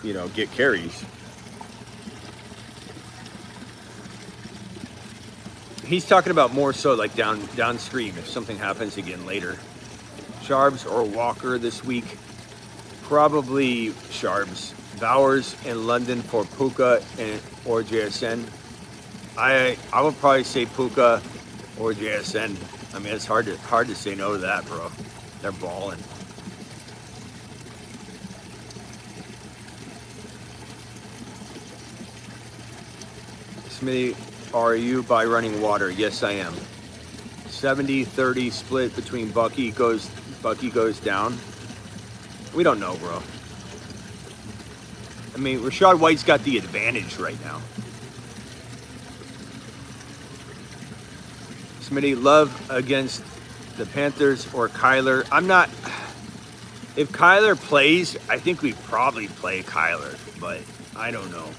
get carries. He's talking about more so like downstream if something happens again later. Sharps or Walker this week? Probably Sharps. Bowers in London for Puka or JSN. I would probably say Puka or JSN. I mean, it's hard to say no to that, bro. They're balling. Smitty, are you by running water? Yes, I am. 70-30 split between Bucky goes down. We don't know, bro. I mean, Rachaad White's got the advantage right now. Smitty, Love against the Panthers or Kyler? If Kyler plays, I think we probably play Kyler, but I don't know.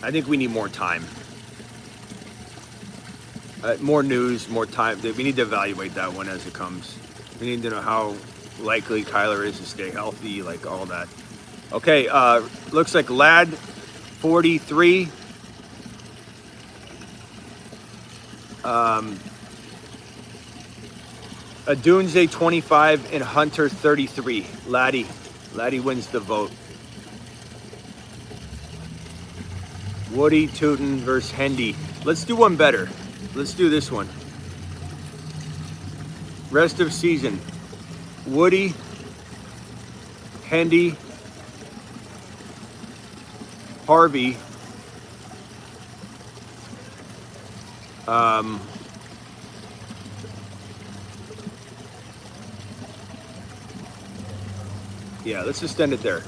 I think we need more time. More news, more time. We need to evaluate that one as it comes. We need to know how likely Kyler is to stay healthy, like all that. Okay, looks like Ladd 43. Adunze 25 and Hunter 33. Laddie wins the vote. Woody Tootin versus Hendy. Let's do one better. Let's do this one. Rest of season. Woody, Hendy, Harvey, yeah, let's just end it there.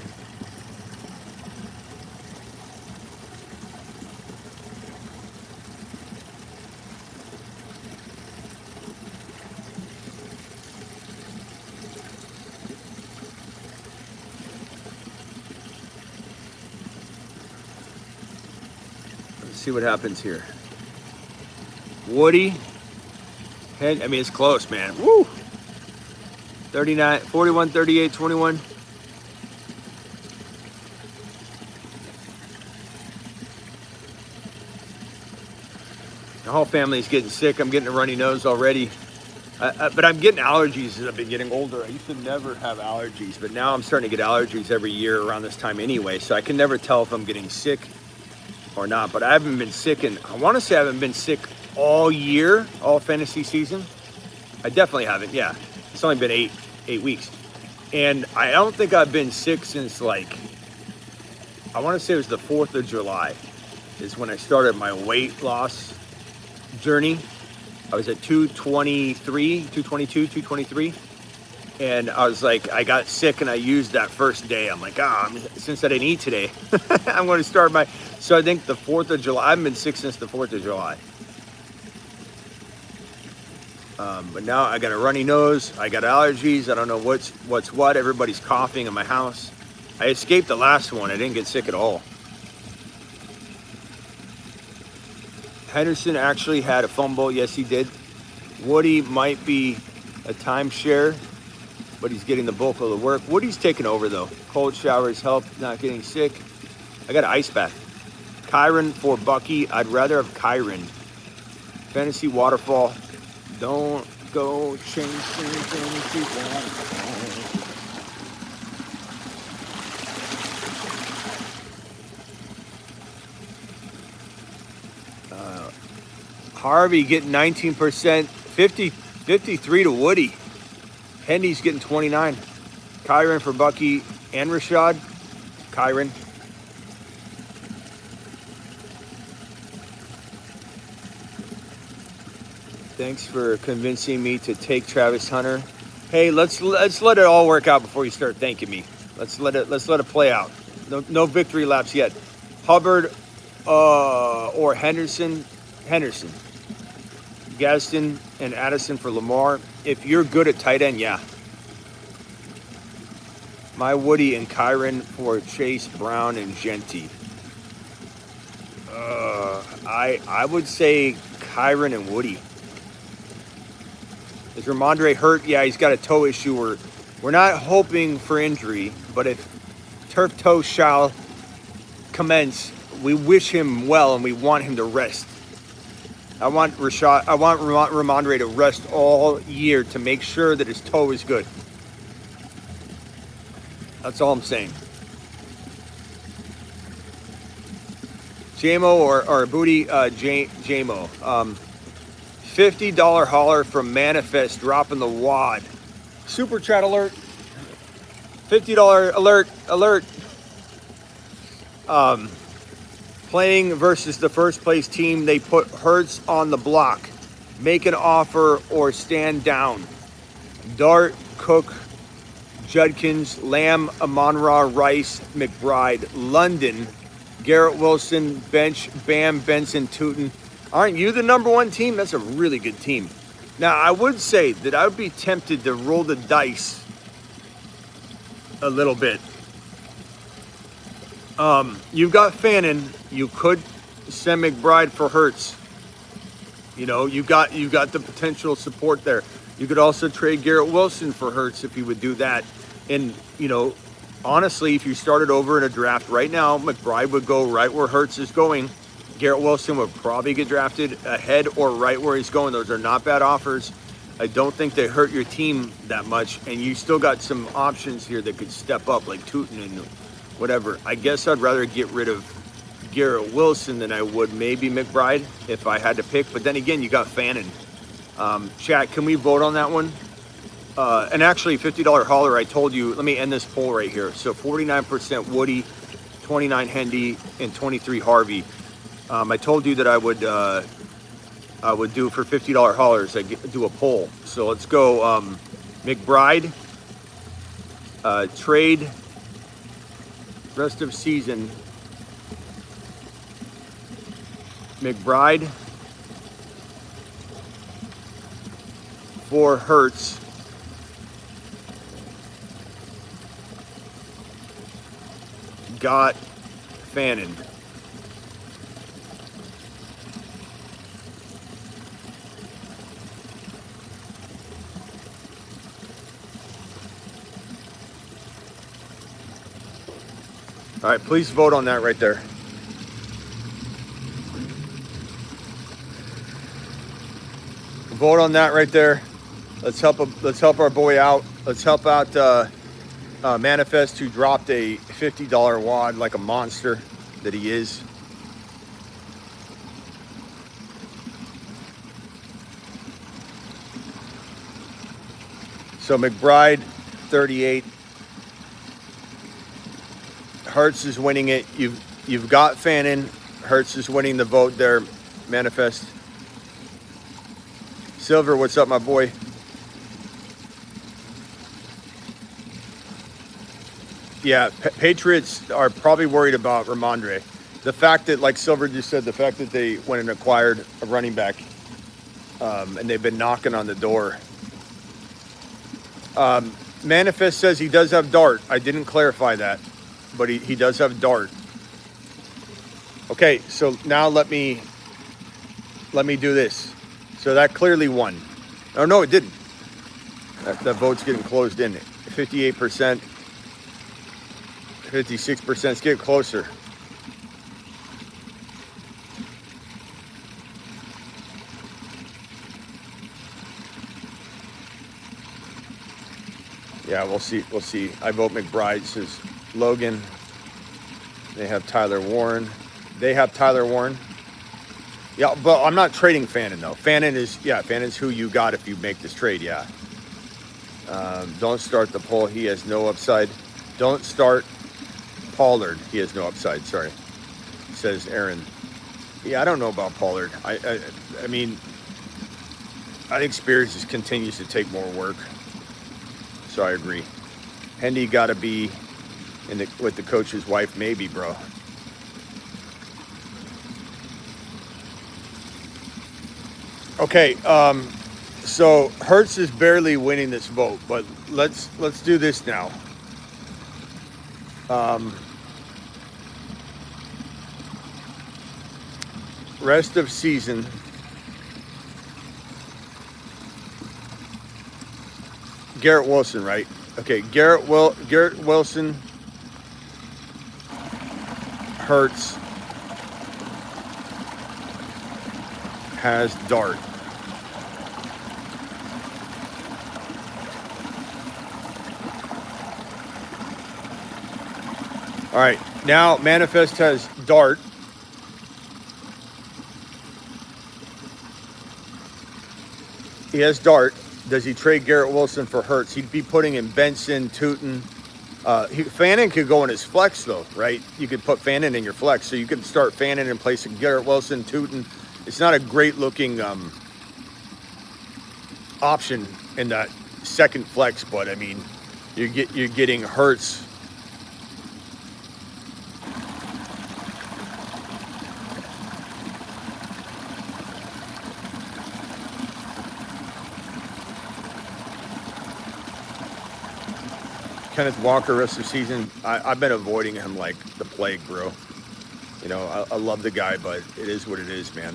see what happens here. Woody. I mean, it's close, man. Woo! 39, 41, 38, 21. The whole family's getting sick. I'm getting a runny nose already. But I'm getting allergies as I've been getting older. I used to never have allergies, but now I'm starting to get allergies every year around this time anyway. So I can never tell if I'm getting sick or not. But I haven't been sick, and I want to say I haven't been sick all year, all fantasy season. I definitely haven't. Yeah, it's only been eight weeks, and I don't think I've been sick since, like, I want to say it was the 4th of July is when I started my weight loss journey. I was at 223, 222, 223. And I was like, I got sick and I used that first day. I'm like, since I didn't eat today, I'm going to start so I think the 4th of July, I haven't been sick since the 4th of July. But now I got a runny nose. I got allergies. I don't know what's what. Everybody's coughing in my house. I escaped the last one. I didn't get sick at all. Henderson actually had a fumble. Yes, he did. Woody might be a timeshare, but he's getting the bulk of the work. Woody's taking over, though. Cold showers help not getting sick. I got an ice bath. Kyron for Bucky. I'd rather have Kyron. Fantasy waterfall. Don't go chasing fantasy waterfall. Harvey getting 19%, 53 to Woody. Hendy's getting 29. Kyron for Bucky and Rashad. Kyron. Thanks for convincing me to take Travis Hunter. Hey, let's let it all work out before you start thanking me. Let's let it play out. No victory laps yet. Hubbard or Henderson. Gaston and Addison for Lamar. If you're good at tight end, yeah. My Woody and Kyron for Chase, Brown, and Genty. I would say Kyron and Woody. Is Ramondre hurt? Yeah, he's got a toe issue. We're not hoping for injury, but if turf toe shall commence, we wish him well and we want him to rest. I want Ramondre to rest all year to make sure that his toe is good. That's all I'm saying. JMO or Booty JMO. $50 hauler from Manifest dropping the wad. Super chat alert. $50 alert. Playing versus the first place team, they put Hurts on the block. Make an offer or stand down. Dart, Cook, Judkins, Lamb, Amon-Ra, Rice, McBride, London, Garrett Wilson, bench, Bam, Benson, Tootin. Aren't you the number one team? That's a really good team. Now, I would say that I would be tempted to roll the dice a little bit. You've got Fannin. You could send McBride for Hurts. You know, you got the potential support there. You could also trade Garrett Wilson for Hurts if you would do that. And, you know, honestly, if you started over in a draft right now, McBride would go right where Hurts is going. Garrett Wilson would probably get drafted ahead or right where he's going. Those are not bad offers. I don't think they hurt your team that much. And you still got some options here that could step up, like Tootin and whatever. I guess I'd rather get rid of Garrett Wilson than I would maybe McBride if I had to pick. But then again, you got Fannin. Chat, can we vote on that one? And actually, $50 hauler, I told you, let me end this poll right here. So 49% Woody, 29 Hendy, and 23 Harvey. I told you that I would do for $50 haulers. I do a poll. So let's go McBride, trade, rest of season. McBride for Hurts. Got Fannin. All right, please vote on that right there. Vote on that right there. Let's help our boy out. Let's help out Manifest, who dropped a $50 wad like a monster that he is. So McBride, 38. Hertz is winning it. You've got Fannin. Hertz is winning the vote there. Manifest. Silver, what's up, my boy? Yeah, Patriots are probably worried about Ramondre. The fact that, like Silver just said, the fact that they went and acquired a running back, and they've been knocking on the door. Manifest says he does have Dart. I didn't clarify that, but he does have Dart. Okay, so now let me do this. So that clearly won. Oh, no, it didn't. That vote's getting closed in. 58%. 56%. Let's get closer. Yeah, we'll see. We'll see. I vote McBride, says Logan. They have Tyler Warren. Yeah, but I'm not trading Fannin, though. Fannon's who you got if you make this trade, yeah. Don't start the poll. He has no upside. Don't start Pollard. He has no upside, sorry, says Aaron. Yeah, I don't know about Pollard. I mean, I think Spears just continues to take more work. So I agree. Hendy got to be with the coach's wife, maybe, bro. Okay, so Hertz is barely winning this vote, but let's do this now. Rest of season. Garrett Wilson, right? Okay, Garrett Wilson, Hertz has Dart. All right, now Manifest has Dart. He has Dart. Does he trade Garrett Wilson for Hertz? He'd be putting in Benson, Tootin. Fannin could go in his flex, though, right? You could put Fannin in your flex. So you could start Fannin in place of Garrett Wilson, Tootin. It's not a great-looking option in that second flex, but, I mean, you're getting Hertz. Kenneth Walker, rest of the season, I've been avoiding him like the plague, bro. You know, I love the guy, but it is what it is, man.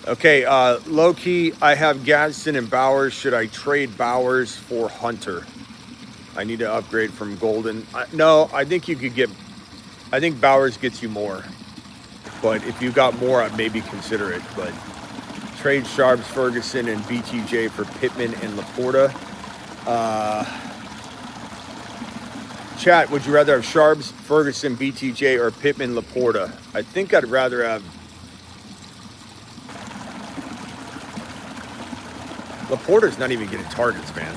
Okay, low-key, I have Gadsden and Bowers. Should I trade Bowers for Hunter? I need to upgrade from Golden. No, I think you could get... I think Bowers gets you more. But if you got more, I'd maybe consider it. But trade Sharps, Ferguson, and BTJ for Pittman and Laporta. Chat, would you rather have Sharps, Ferguson, BTJ, or Pittman, Laporta? I think I'd rather have... Laporta's not even getting targets, man.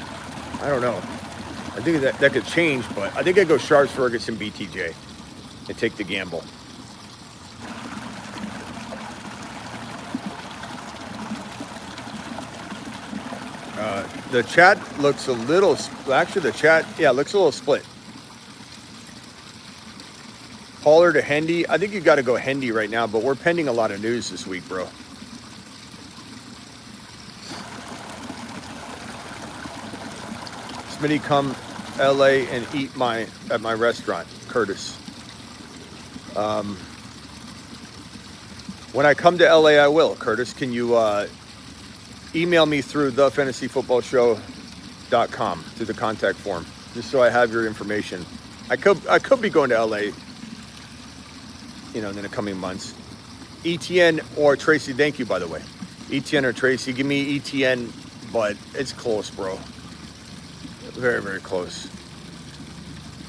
I don't know. I think that could change, but I think I'd go Sharps, Ferguson, BTJ and take the gamble. The chat looks a little... Actually, the chat, yeah, looks a little split. Pollard to Hendy. I think you got to go Hendy right now, but we're pending a lot of news this week, bro. Smitty, come LA and eat at my restaurant, Curtis. When I come to LA, I will. Curtis, can you email me through thefantasyfootballshow.com through the contact form, just so I have your information. I could be going to LA, you know, in the coming months. ETN or Tracy, thank you, by the way. ETN or Tracy, give me ETN, but it's close, bro. Very, very close.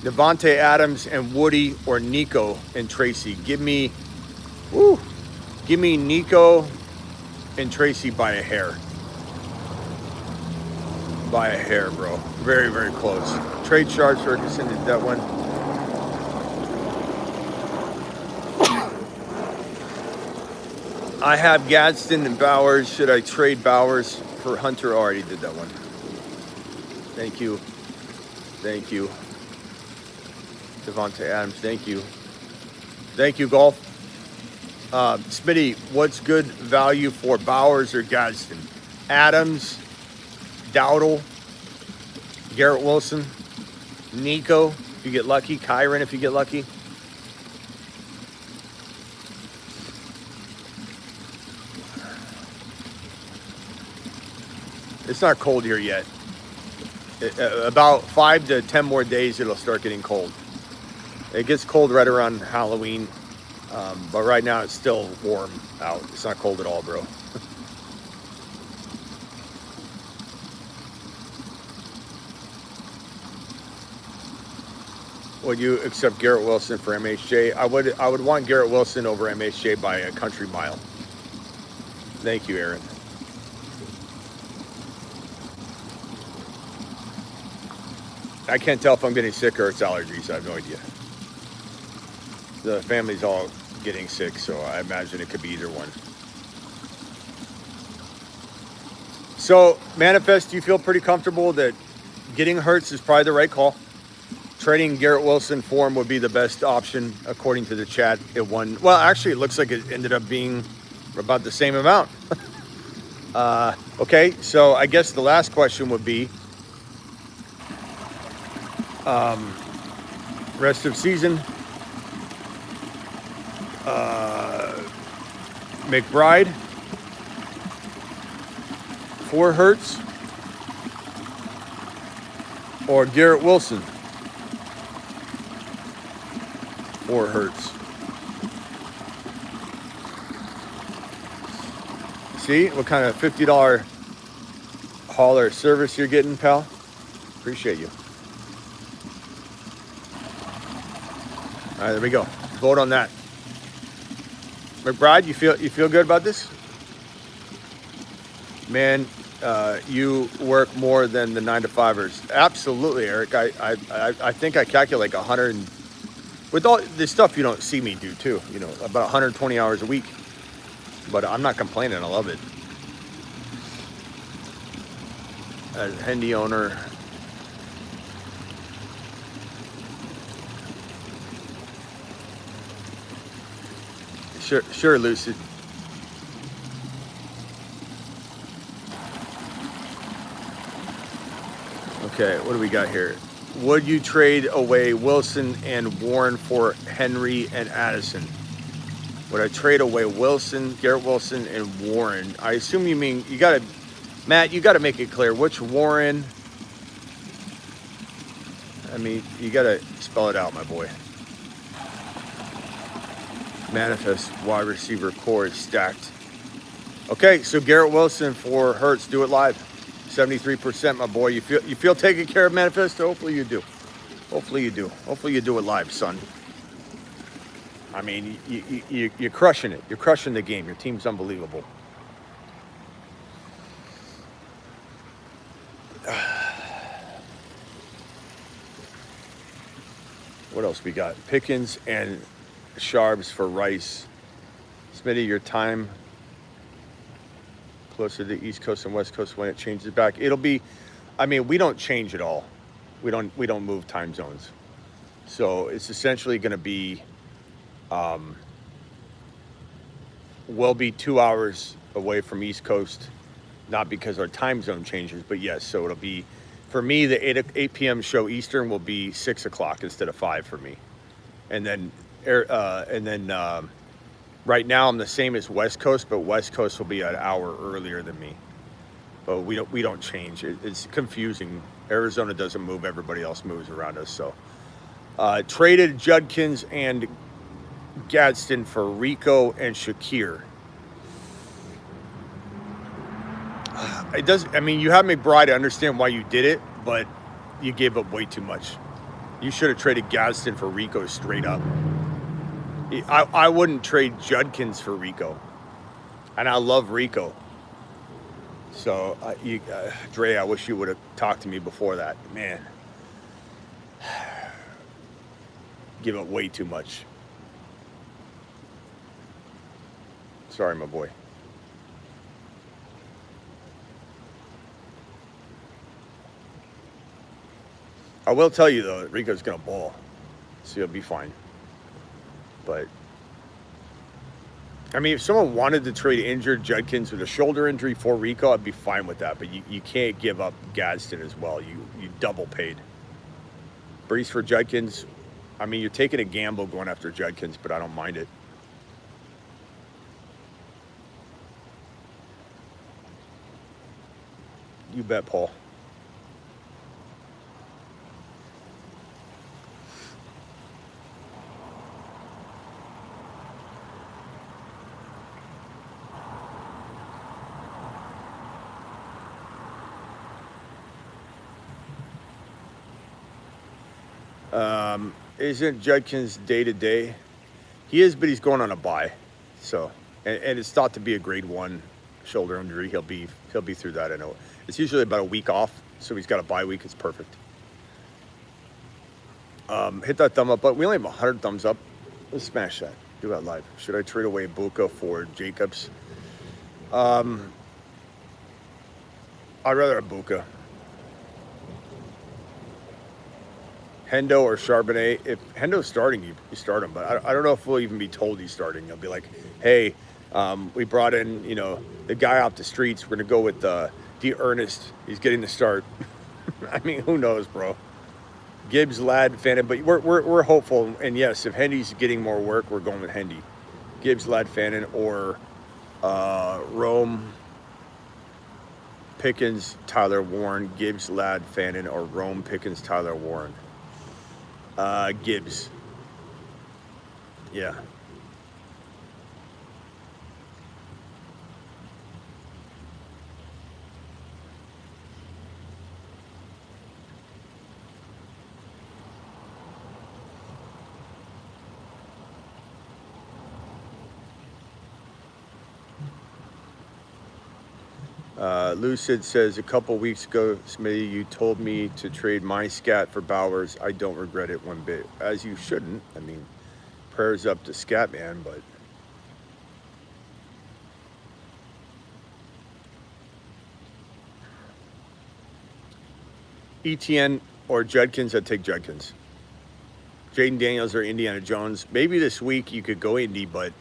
Devontae Adams and Woody or Nico and Tracy. Give me Nico and Tracy by a hair. By a hair, bro. Very, very close. Trade Sharks, Ferguson did that one. I have Gadsden and Bowers. Should I trade Bowers for Hunter? Already did that one. Thank you. Thank you. Devontae Adams, thank you. Thank you, Golf. Smitty, what's good value for Bowers or Gadsden? Adams, Dowdle, Garrett Wilson, Nico, if you get lucky, Kyron, if you get lucky. It's not cold here yet. About 5 to 10 more days, it'll start getting cold. It gets cold right around Halloween, but right now it's still warm out. It's not cold at all, bro. Would you accept Garrett Wilson for MHJ? I would want Garrett Wilson over MHJ by a country mile. Thank you, Aaron. I can't tell if I'm getting sick or it's allergies. I have no idea. The family's all getting sick, so I imagine it could be either one. So, Manifest, do you feel pretty comfortable that getting Hurts is probably the right call? Trading Garrett Wilson for him would be the best option, according to the chat. It won. Well, actually, it looks like it ended up being about the same amount. Okay, so I guess the last question would be, rest of season, McBride for Hurts or Garrett Wilson for Hurts. See what kind of $50 hauler service you're getting, pal? Appreciate you. All right, there we go. Vote on that. McBride, you feel good about this? Man, you work more than the 9-to-5ers. Absolutely, Eric. I think I calculate like 100 with all this stuff you don't see me do too. You know, about 120 hours a week. But I'm not complaining. I love it. As a handy owner. Sure, Lucid. Okay, what do we got here? Would you trade away Wilson and Warren for Henry and Addison? Would I trade away Wilson, Garrett Wilson, and Warren? I assume you mean, you gotta, Matt, you gotta make it clear. Which Warren? I mean, you gotta spell it out, my boy. Manifest wide receiver core is stacked. Okay, so Garrett Wilson for Hurts. Do it live. 73%, my boy. You feel taken care of, Manifest? Hopefully you do. Hopefully you do. Hopefully you do it live, son. I mean, you're crushing it. You're crushing the game. Your team's unbelievable. What else we got? Pickens and Sharps for Rice. Smitty, your time closer to the East Coast and West Coast when it changes back. It'll be, I mean, we don't change at all. We don't move time zones. So it's essentially going to be, we'll be 2 hours away from East Coast, not because our time zone changes, but yes. So it'll be, for me, the 8 p.m. show Eastern will be 6 o'clock instead of 5 for me. And then right now I'm the same as West Coast, but West Coast will be an hour earlier than me. But we don't change. It's confusing. Arizona doesn't move. Everybody else moves around us. So Traded Judkins and Gadsden for Rico and Shakir. It does. I mean, you have McBride. I understand why you did it, but you gave up way too much. You should have traded Gadsden for Rico straight up. I wouldn't trade Judkins for Rico, and I love Rico. So, Dre, I wish you would have talked to me before that. Man, give up way too much. Sorry, my boy. I will tell you, though, Rico's going to ball. So he'll be fine. But, I mean, if someone wanted to trade injured Judkins with a shoulder injury for Rico, I'd be fine with that. But you can't give up Gadsden as well. You double paid. Brees for Judkins. I mean, you're taking a gamble going after Judkins, but I don't mind it. You bet, Paul. Isn't Judkins day to day? He is, but he's going on a bye. So, and it's thought to be a grade 1 shoulder injury. He'll be through that. I know it's usually about a week off, so he's got a bye week. It's perfect. Hit that thumb up, but we only have 100 thumbs up. Let's smash that. Do that live. Should I trade away Buka for Jacobs? I'd rather have Buka. Hendo or Charbonnet. If Hendo's starting, you start him. But I don't know if we'll even be told he's starting. They'll be like, hey, we brought in, the guy off the streets. We're going to go with D. Ernest. He's getting the start. I mean, who knows, bro? Gibbs, Ladd, Fannin. But we're hopeful. And yes, if Hendy's getting more work, we're going with Hendy. Gibbs, Ladd, Fannin, or Rome, Pickens, Tyler Warren. Gibbs, Ladd, Fannin, or Rome, Pickens, Tyler Warren. Gibbs. Yeah. Lucid says, a couple weeks ago, Smitty, you told me to trade my scat for Bowers. I don't regret it one bit. As you shouldn't. I mean, prayers up to Scatman, but ETN or Judkins, I'd take Judkins. Jaden Daniels or Indiana Jones. Maybe this week you could go Indy, but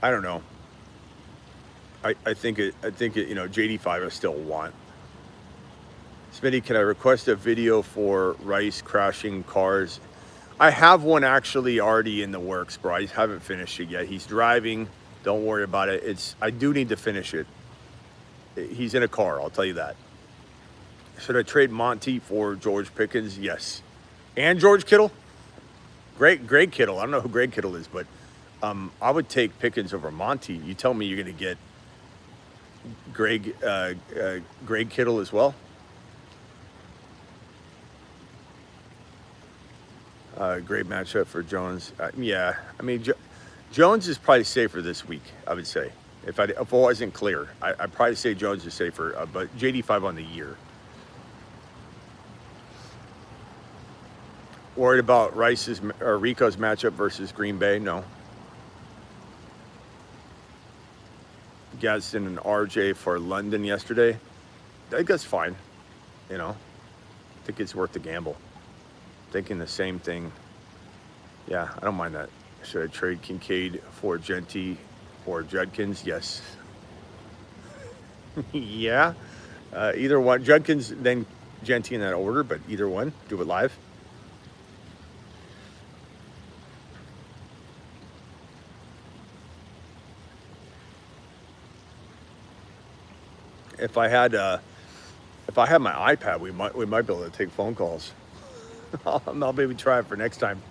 I don't know. I think JD5 I still want. Smitty, can I request a video for Rice crashing cars? I have one actually already in the works, bro. I haven't finished it yet. He's driving. Don't worry about it. I do need to finish it. He's in a car, I'll tell you that. Should I trade Monty for George Pickens? Yes. And George Kittle? Greg Kittle. I don't know who Greg Kittle is, but I would take Pickens over Monty. You tell me you're going to get Greg Kittle as well. Great matchup for Jones. Yeah, I mean, Jones is probably safer this week, I would say. If I wasn't clear, I'd probably say Jones is safer, but JD5 on the year. Worried about Rico's matchup versus Green Bay? No. Gadsden and RJ for London yesterday. I think that's fine. I think it's worth the gamble. Thinking the same thing. Yeah, I don't mind that. Should I trade Kincaid for Genty or Judkins? Yes. Yeah. Either one. Judkins, then Genty in that order, but either one. Do it live. If I had my iPad, we might be able to take phone calls. I'll maybe try it for next time.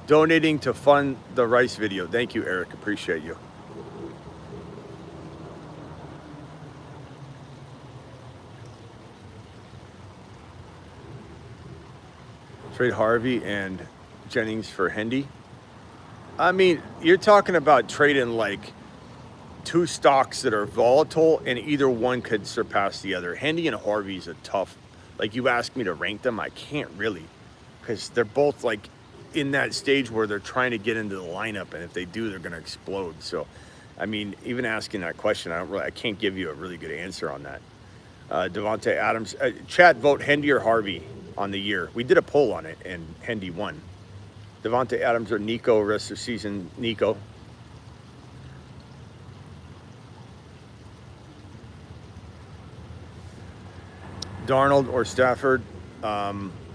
Donating to fund the rice video. Thank you, Eric. Appreciate you. Trade Harvey and Jennings for Hendy. I mean, you're talking about trading like two stocks that are volatile, and either one could surpass the other. Hendy and Harvey's a tough. Like, you asked me to rank them, I can't really, because they're both like in that stage where they're trying to get into the lineup, and if they do, they're going to explode. So, I mean, even asking that question, I can't give you a really good answer on that. Devontae Adams, chat, vote Hendy or Harvey on the year. We did a poll on it, and Hendy won. Devontae Adams or Nico, rest of season, Nico. Darnold or Stafford.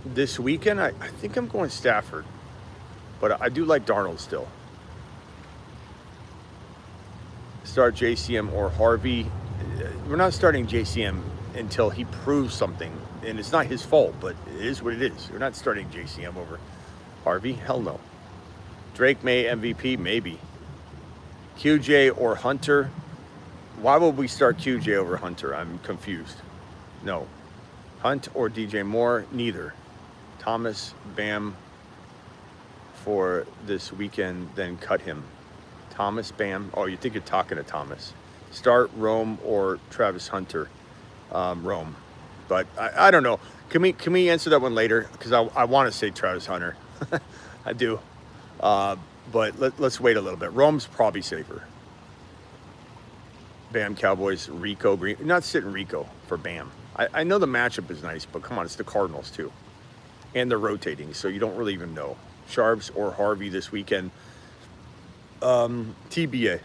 This weekend, I think I'm going Stafford, but I do like Darnold still. Start JCM or Harvey. We're not starting JCM until he proves something, and it's not his fault, but it is what it is. We're not starting JCM over Harvey. Hell no. Drake May MVP, maybe. QJ or Hunter. Why would we start QJ over Hunter? I'm confused. No. Hunt or DJ Moore? Neither. Thomas, Bam for this weekend, then cut him. Thomas, Bam. Oh, you think you're talking to Thomas. Start Rome or Travis Hunter? Rome. But I don't know. Can we answer that one later? Because I want to say Travis Hunter. I do. But let's wait a little bit. Rome's probably safer. Bam, Cowboys, Rico Green. You're not sitting Rico for Bam. I know the matchup is nice, but come on, it's the Cardinals too. And they're rotating, so you don't really even know. Sharps or Harvey this weekend. TBA.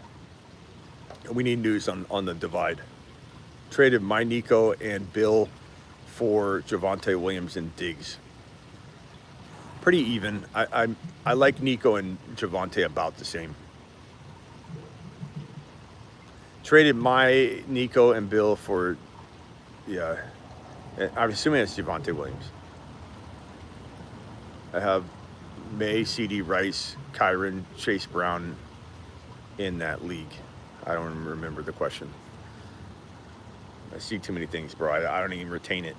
We need news on the divide. Traded my Nico and Bill for Javonte Williams and Diggs. Pretty even. I like Nico and Javonte about the same. Traded my Nico and Bill for, yeah, I'm assuming it's Javonte Williams. I have May, CD, Rice, Kyron, Chase Brown in that league. I don't remember the question. I see too many things, bro. I don't even retain it.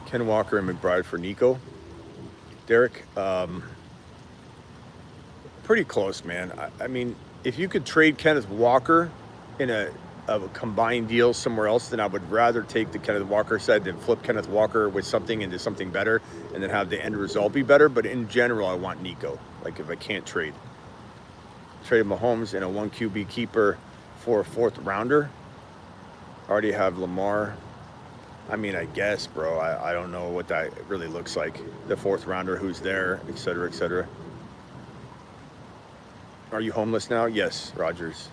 Ken Walker and McBride for Nico. Derek, pretty close, man. I mean, if you could trade Kenneth Walker in a combined deal somewhere else, then I would rather take the Kenneth Walker side than flip Kenneth Walker with something into something better and then have the end result be better. But in general, I want Nico. Like, if I can't trade Mahomes and a 1 QB keeper for a 4th rounder. Already have Lamar. I mean, I guess, bro. I don't know what that really looks like. The 4th rounder, who's there, et cetera, et cetera. Are you homeless now? Yes, Rogers.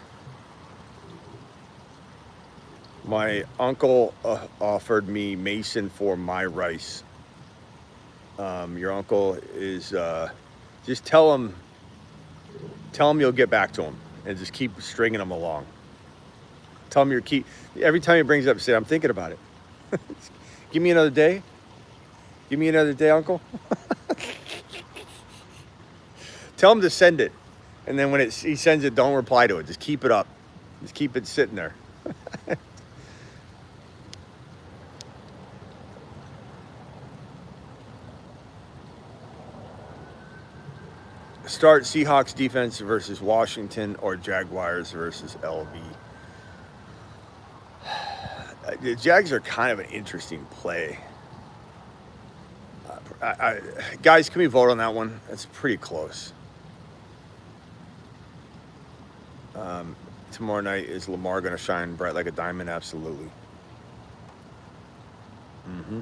My uncle offered me Mason for my rice. Your uncle is, just tell him you'll get back to him and just keep stringing him along. Tell him every time he brings it up, say, I'm thinking about it. Give me another day. Give me another day, Uncle. Tell him to send it. And then when he sends it, don't reply to it. Just keep it up. Just keep it sitting there. Start Seahawks defense versus Washington or Jaguars versus LV. The Jags are kind of an interesting play. Guys, can we vote on that one? That's pretty close. Tomorrow night, is Lamar going to shine bright like a diamond? Absolutely. Mm-hmm.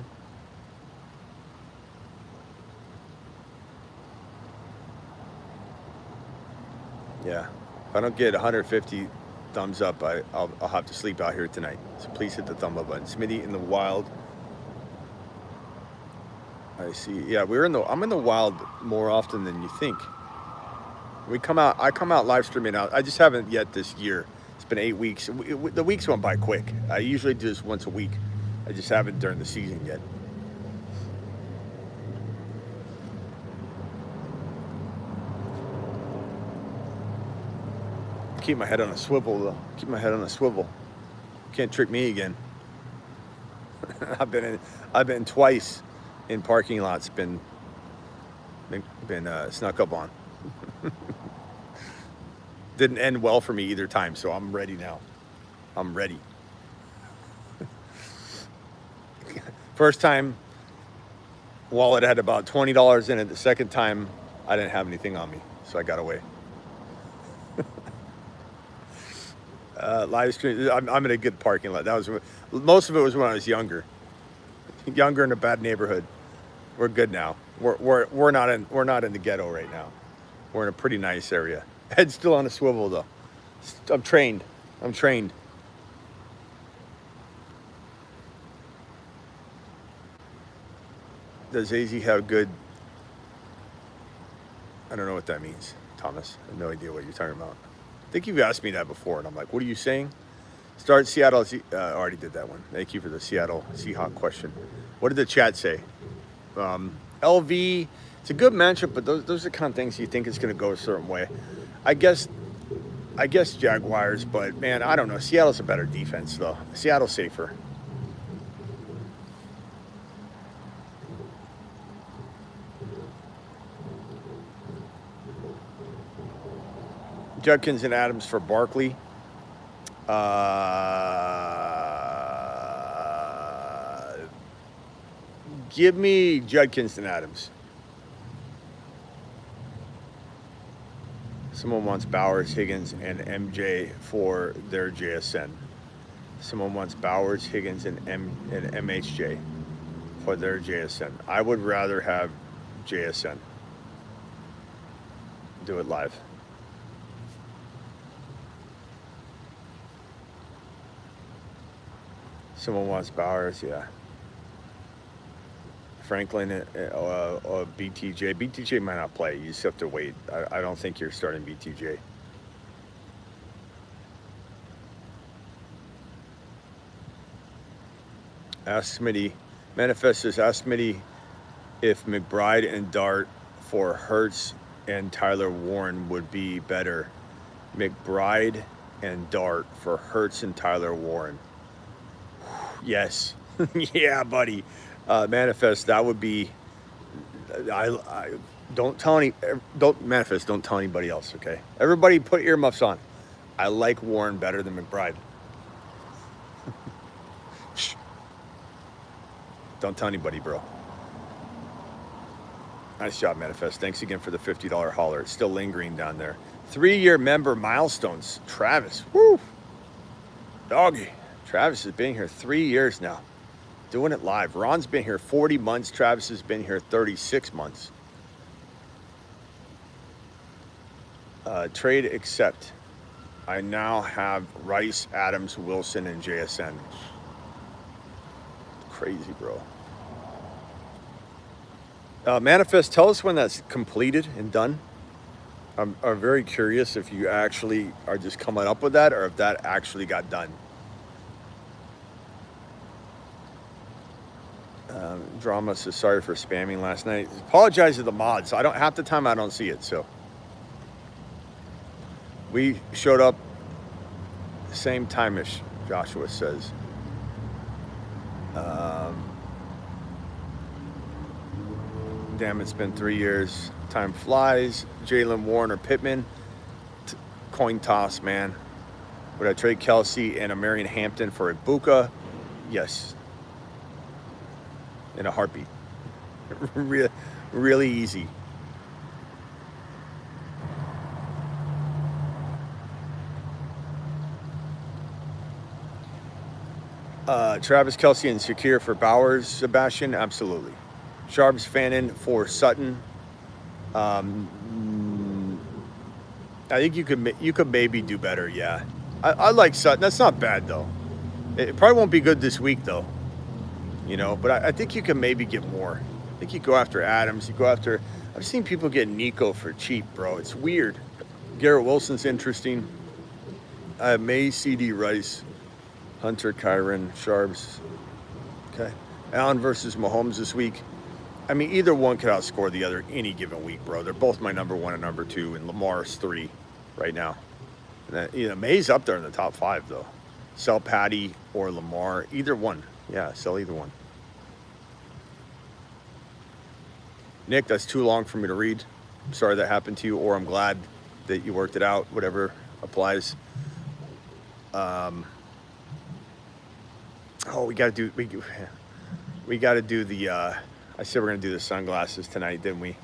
Yeah. If I don't get 150 thumbs up, I'll have to sleep out here tonight. So please hit the thumb up button. Smitty in the wild. I see. Yeah, I'm in the wild more often than you think. I come out live streaming out. I just haven't yet this year. It's been 8 weeks. The weeks went by quick. I usually do this once a week. I just haven't during the season yet. Keep my head on a swivel, though. Keep my head on a swivel. Can't trick me again. I've been twice in parking lots. Been snuck up on. Didn't end well for me either time, so I'm ready now. I'm ready. First time, wallet had about $20 in it. The second time, I didn't have anything on me, so I got away. Live stream. I'm in a good parking lot. Most of it was when I was younger in a bad neighborhood. We're good now. We're not in the ghetto right now. We're in a pretty nice area. Head's still on a swivel though. I'm trained. Does AZ have good? I don't know what that means, Thomas. I have no idea what you're talking about. I think you've asked me that before, and I'm like, what are you saying? Start Seattle. Already did that one. Thank you for the Seattle Seahawk question. What did the chat say? LV, it's a good matchup, but those are the kind of things you think it's going to go a certain way. I guess Jaguars, but man, I don't know. Seattle's a better defense, though. Seattle's safer. Judkins and Adams for Barkley. Give me Judkins and Adams. Someone wants Bowers, Higgins, and MJ for their JSN. Someone wants Bowers, Higgins, and MHJ for their JSN. I would rather have JSN. Do it live. Someone wants Bowers, yeah. Franklin or BTJ. BTJ might not play. You just have to wait. I don't think you're starting BTJ. Ask Smitty. Manifest says, ask Smitty if McBride and Dart for Hurts and Tyler Warren would be better. McBride and Dart for Hurts and Tyler Warren. Yes. Yeah, buddy. Manifest, that would be, don't tell anybody else, okay? Everybody put earmuffs on. I like Warren better than McBride. Shh. Don't tell anybody, bro. Nice job, Manifest. Thanks again for the $50 hauler. It's still lingering down there. 3-year member milestones. Travis, woo. Doggy. Travis has been here 3 years now, doing it live. Ron's been here 40 months. Travis has been here 36 months. Trade accept. I now have Rice, Adams, Wilson, and JSN. Crazy, bro. Manifest, tell us when that's completed and done. I'm very curious if you actually are just coming up with that or if that actually got done. Drama says sorry for spamming last night. Apologize to the mods. Half the time I don't see it. So we showed up same time-ish, Joshua says. Damn, it's been 3 years. Time flies. Jalen Warren or Pittman. Coin toss, man. Would I trade Kelsey and a Marion Hampton for Ibuka? Yes. In a heartbeat. Really easy. Travis Kelsey and Shakir for Bowers, Sebastian, absolutely. Sharps Fannin for Sutton. I think you could maybe do better, yeah. I like Sutton. That's not bad though. It probably won't be good this week though. You know, but I think you can maybe get more. think you go after Adams. You go after. I've seen people get Nico for cheap, bro. It's weird. Garrett Wilson's interesting. I have May, CD Rice, Hunter, Kyron, Sharps. Okay. Allen versus Mahomes this week. I mean, either one could outscore the other any given week, bro. They're both my number 1 and number 2, and Lamar's 3 right now. And that, May's up there in the top 5, though. Sell Patty or Lamar. Either one. Yeah, sell either one. Nick, that's too long for me to read. I'm sorry that happened to you, or I'm glad that you worked it out. Whatever applies. We got to do the. I said we're gonna do the sunglasses tonight, didn't we?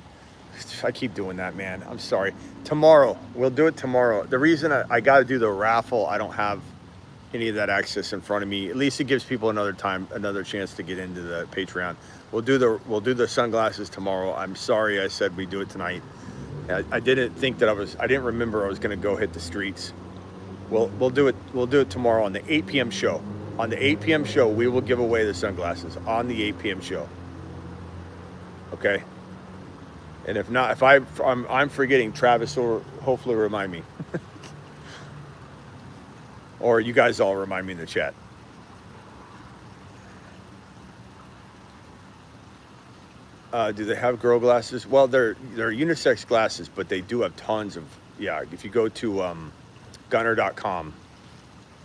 I keep doing that, man. I'm sorry. Tomorrow, we'll do it tomorrow. The reason I got to do the raffle, I don't have any of that access in front of me. At least it gives people another chance to get into the Patreon. We'll do the sunglasses tomorrow. I'm sorry I said we do it tonight. I didn't think that I didn't remember I was gonna go hit the streets. We'll do it tomorrow on the 8 p.m. show. On the 8 p.m. show, we will give away the sunglasses on the 8 p.m. show. Okay. And if not, if I'm forgetting, Travis will hopefully remind me. Or you guys all remind me in the chat. Do they have girl glasses? Well, they're unisex glasses, but they do have tons of, if you go to gunner.com,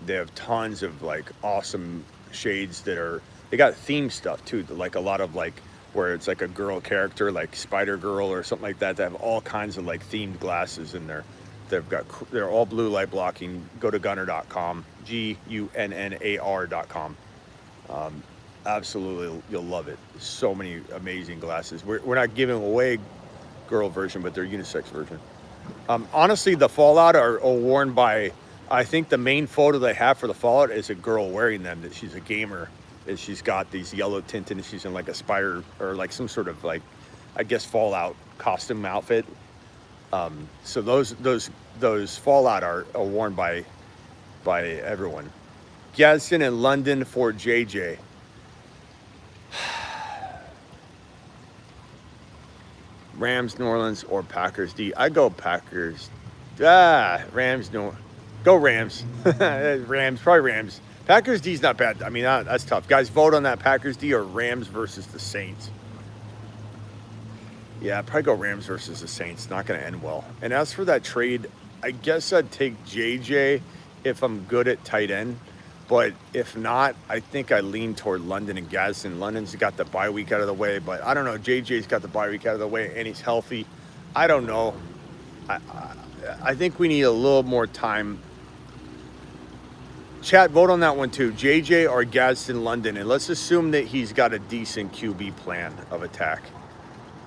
they have tons of like awesome shades they got theme stuff too, like a lot of like where it's like a girl character, like Spider Girl or something like that. They have all kinds of like themed glasses in there. They're all blue light blocking. Go to gunner.com, GUNNAR.com. Absolutely, you'll love it. So many amazing glasses. We're not giving away girl version, but they're unisex version. Honestly, the Fallout are worn by, I think the main photo they have for the Fallout is a girl wearing them, that she's a gamer, and she's got these yellow tinted, and she's in like a spider or like some sort of like, I guess, Fallout costume outfit. So those Fallout are worn by everyone. Gadsden in London for JJ. Rams, New Orleans, or Packers D. I go Packers. Rams, go Rams. Rams, probably Rams. Packers D's not bad. I mean, that's tough. Guys, vote on that Packers D or Rams versus the Saints. Yeah, probably go Rams versus the Saints. Not going to end well. And as for that trade, I guess I'd take JJ if I'm good at tight end. But if not, I think I lean toward London and Gadsden. London's got the bye week out of the way, but I don't know. JJ's got the bye week out of the way, and he's healthy. I don't know. I think we need a little more time. Chat, vote on that one too. JJ or Gadsden London, and let's assume that he's got a decent QB plan of attack.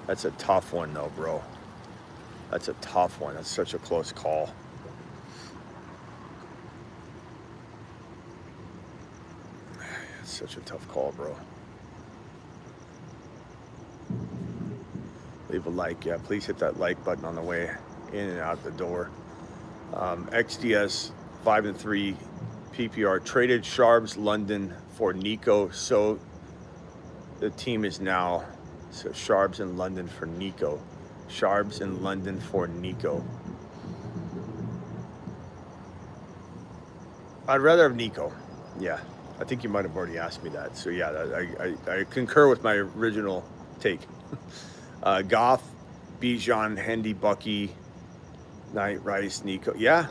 That's a tough one, though, bro. That's a tough one. That's such a close call. Such a tough call, bro. Leave a like. Yeah, please hit that like button on the way in and out the door. XDS 5-3 PPR traded Sharps London for Nico. So the team is now Sharps in London for Nico. Sharps in London for Nico. I'd rather have Nico. Yeah. I think you might have already asked me that. So, yeah, I concur with my original take. Goff, Bijan, Hendy, Bucky, Knight, Rice, Nico. Yeah,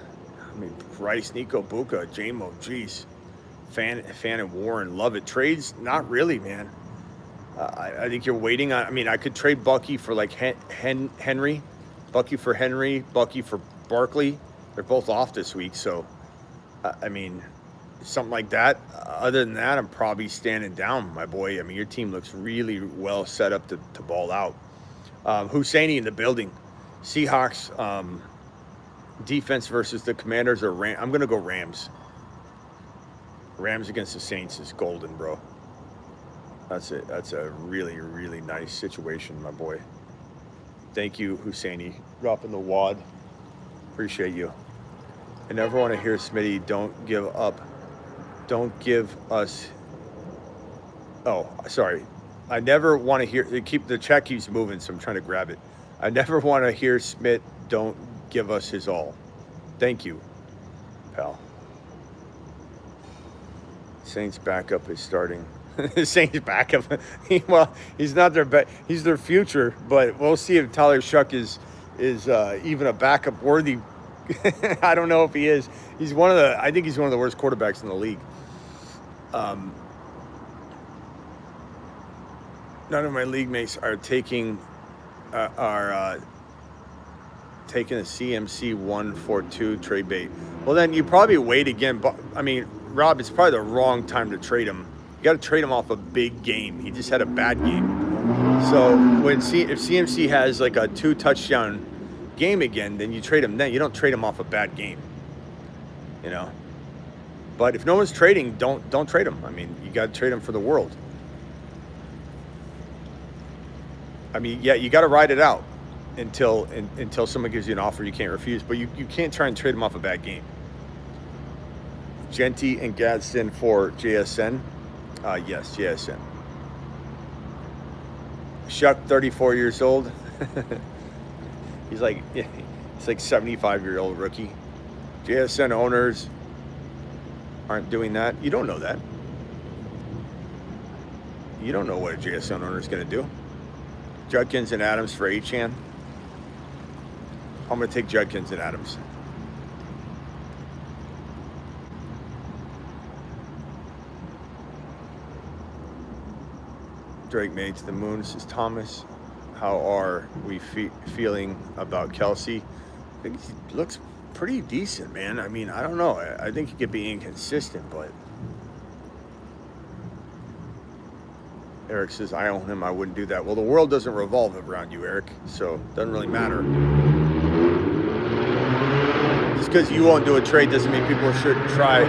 I mean, Rice, Nico, Buka, J-Mo, geez. Fan and Warren, love it. Trades, not really, man. I think you're waiting on, I mean, I could trade Bucky for like Henry. Bucky for Henry, Bucky for Barkley. They're both off this week, so, I mean, something like that. Other than that, I'm probably standing down, my boy. I mean, your team looks really well set up to ball out. Husseini in the building. Seahawks defense versus the Commanders or Rams. I'm going to go Rams. Rams against the Saints is golden, bro. That's it. That's a really, really nice situation, my boy. Thank you, Husseini. Dropping the wad. Appreciate you. I never want to hear Smitty, don't give up. Don't give us, oh, sorry. I never want to hear. The chat keeps moving, so I'm trying to grab it. I never want to hear Smith don't give us his all. Thank you, pal. Saints backup is starting. Saints backup. Well, he's not their he's their future, but we'll see if Tyler Shuck is even a backup worthy. I don't know if he is. He's one of the. I think he's one of the worst quarterbacks in the league. None of my league mates are taking taking a CMC 142 trade bait. Well, then you probably wait again. But I mean, Rob, it's probably the wrong time to trade him. You got to trade him off a big game. He just had a bad game. So if CMC has like a 2 touchdown game again, then you trade him. Then you don't trade him off a bad game. You know. But if no one's trading, don't trade him. I mean, you got to trade him for the world. I mean, yeah, you got to ride it out until someone gives you an offer you can't refuse. But you can't try and trade him off a bad game. Genty and Gadsden for JSN. Yes, JSN. Shuck, 34 years old. He's like 75-year-old rookie. JSN owners aren't doing that. You don't know that. You don't know what a JSN owner is going to do. Judkins and Adams for Achan. I'm going to take Judkins and Adams. Drake made to the moon, says Thomas. How are we feeling about Kelsey? I think he looks pretty decent, man. I mean, I don't know. I think he could be inconsistent, but Eric says, I own him. I wouldn't do that. Well, the world doesn't revolve around you, Eric, so it doesn't really matter. Just because you won't do a trade doesn't mean people shouldn't try.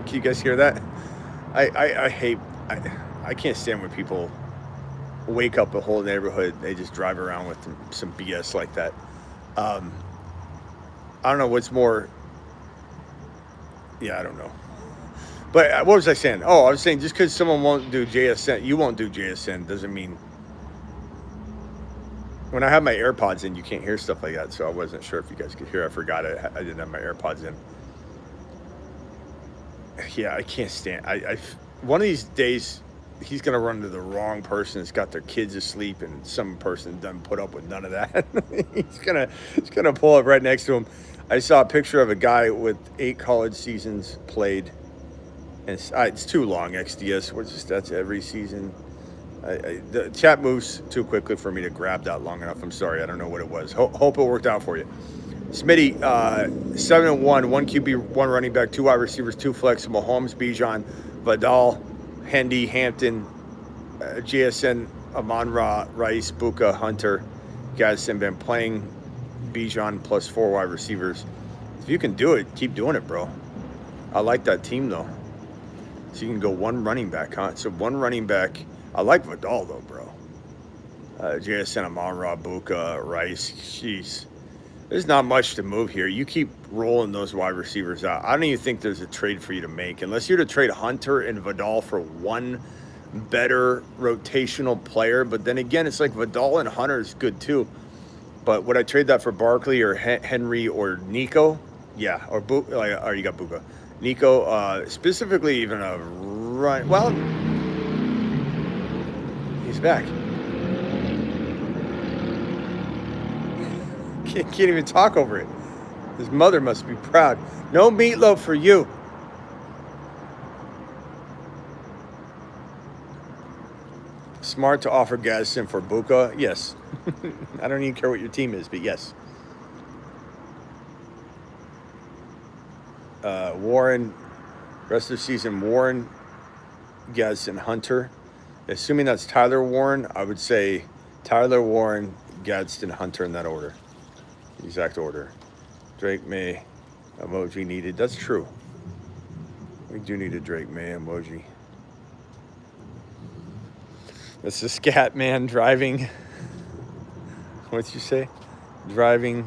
Can you guys hear that? I can't stand when people wake up a whole neighborhood. They just drive around with some BS like that. I don't know what's more. Yeah, I don't know. But what was I saying? Oh, I was saying just because someone won't do JSN, you won't do JSN doesn't mean. When I have my AirPods in, you can't hear stuff like that. So I wasn't sure if you guys could hear. I forgot I didn't have my AirPods in. Yeah, I can't stand. One of these days, he's gonna run into the wrong person that's got their kids asleep, and some person doesn't put up with none of that. he's gonna pull up right next to him. I saw a picture of a guy with 8 college seasons played, and it's too long. XDS, that's every season. The chat moves too quickly for me to grab that long enough. I'm sorry, I don't know what it was. Hope it worked out for you. Smitty, 7-1, 1 QB, 1 running back, 2 wide receivers, 2 flex, Mahomes, Bijan, Vidal, Hendy, Hampton, JSN, Amon-Ra, Rice, Buka, Hunter, Gadsden. Been playing Bijan plus 4 wide receivers. If you can do it, keep doing it, bro. I like that team, though. So you can go 1 running back, huh? So 1 running back. I like Vidal, though, bro. JSN, Amon-Ra, Buka, Rice. Jeez. There's not much to move here. You keep rolling those wide receivers out. I don't even think there's a trade for you to make. Unless you're to trade Hunter and Vidal for 1 better rotational player. But then again, it's like Vidal and Hunter is good, too. But would I trade that for Barkley or Henry or Nico? Yeah, or you got Buka. Nico, specifically even a run. Well, he's back. Can't even talk over it. His mother must be proud. No meatloaf for you. Smart to offer Gadsden for Buka. Yes. I don't even care what your team is, but yes. Warren, rest of the season, Warren, Gadsden, Hunter. Assuming that's Tyler Warren, I would say Tyler Warren, Gadsden, Hunter in that order. Exact order. Drake May emoji needed. That's true. We do need a Drake May emoji. That's the scat man driving. What'd you say? Driving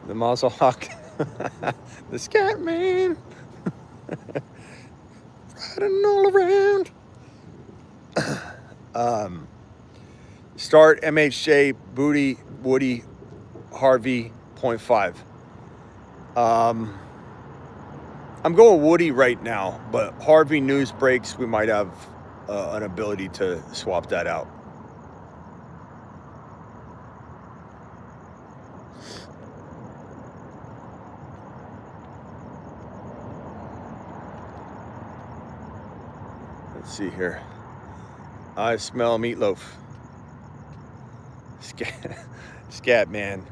the Mazel Hawk. The scat man. Riding all around. Start MHJ, Booty, Woody, Harvey, 0.5. I'm going Woody right now, but Harvey news breaks, we might have an ability to swap that out. Let's see here. I smell meatloaf. Scat man.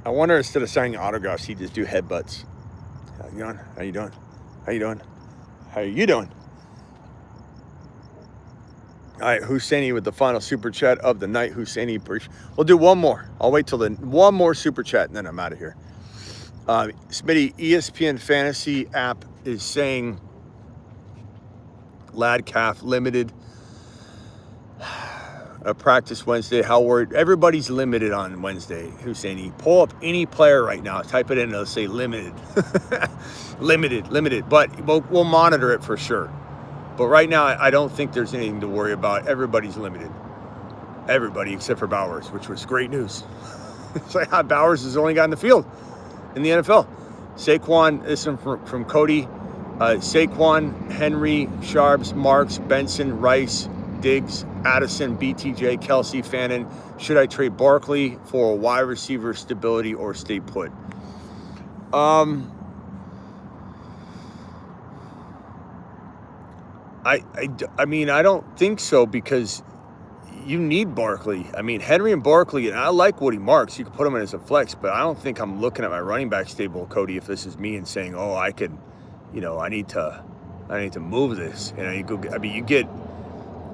I wonder, instead of signing autographs, he'd just do headbutts. How you doing? How you doing? How you doing? How you doing? All right, Husseini with the final super chat of the night. Husseini, we'll do one more. I'll wait till one more super chat and then I'm out of here. Smitty, ESPN Fantasy app is saying lad calf limited. A practice Wednesday. How worried? Everybody's limited on Wednesday. Husseini, pull up any player right now. Type it in. It'll say limited, limited. But we'll monitor it for sure. But right now, I don't think there's anything to worry about. Everybody's limited. Everybody except for Bowers, which was great news. It's like how Bowers is the only guy in the field in the NFL. Saquon, this is from Cody. Saquon, Henry, Sharps, Marks, Benson, Rice, Diggs, Addison, BTJ, Kelsey, Fannin. Should I trade Barkley for a wide receiver stability or stay put? I mean, I don't think so, because you need Barkley. I mean, Henry and Barkley, and I like Woody Marks. You can put him in as a flex, but I don't think I'm looking at my running back stable, Cody, if this is me, and saying, oh, I could, I need to move this.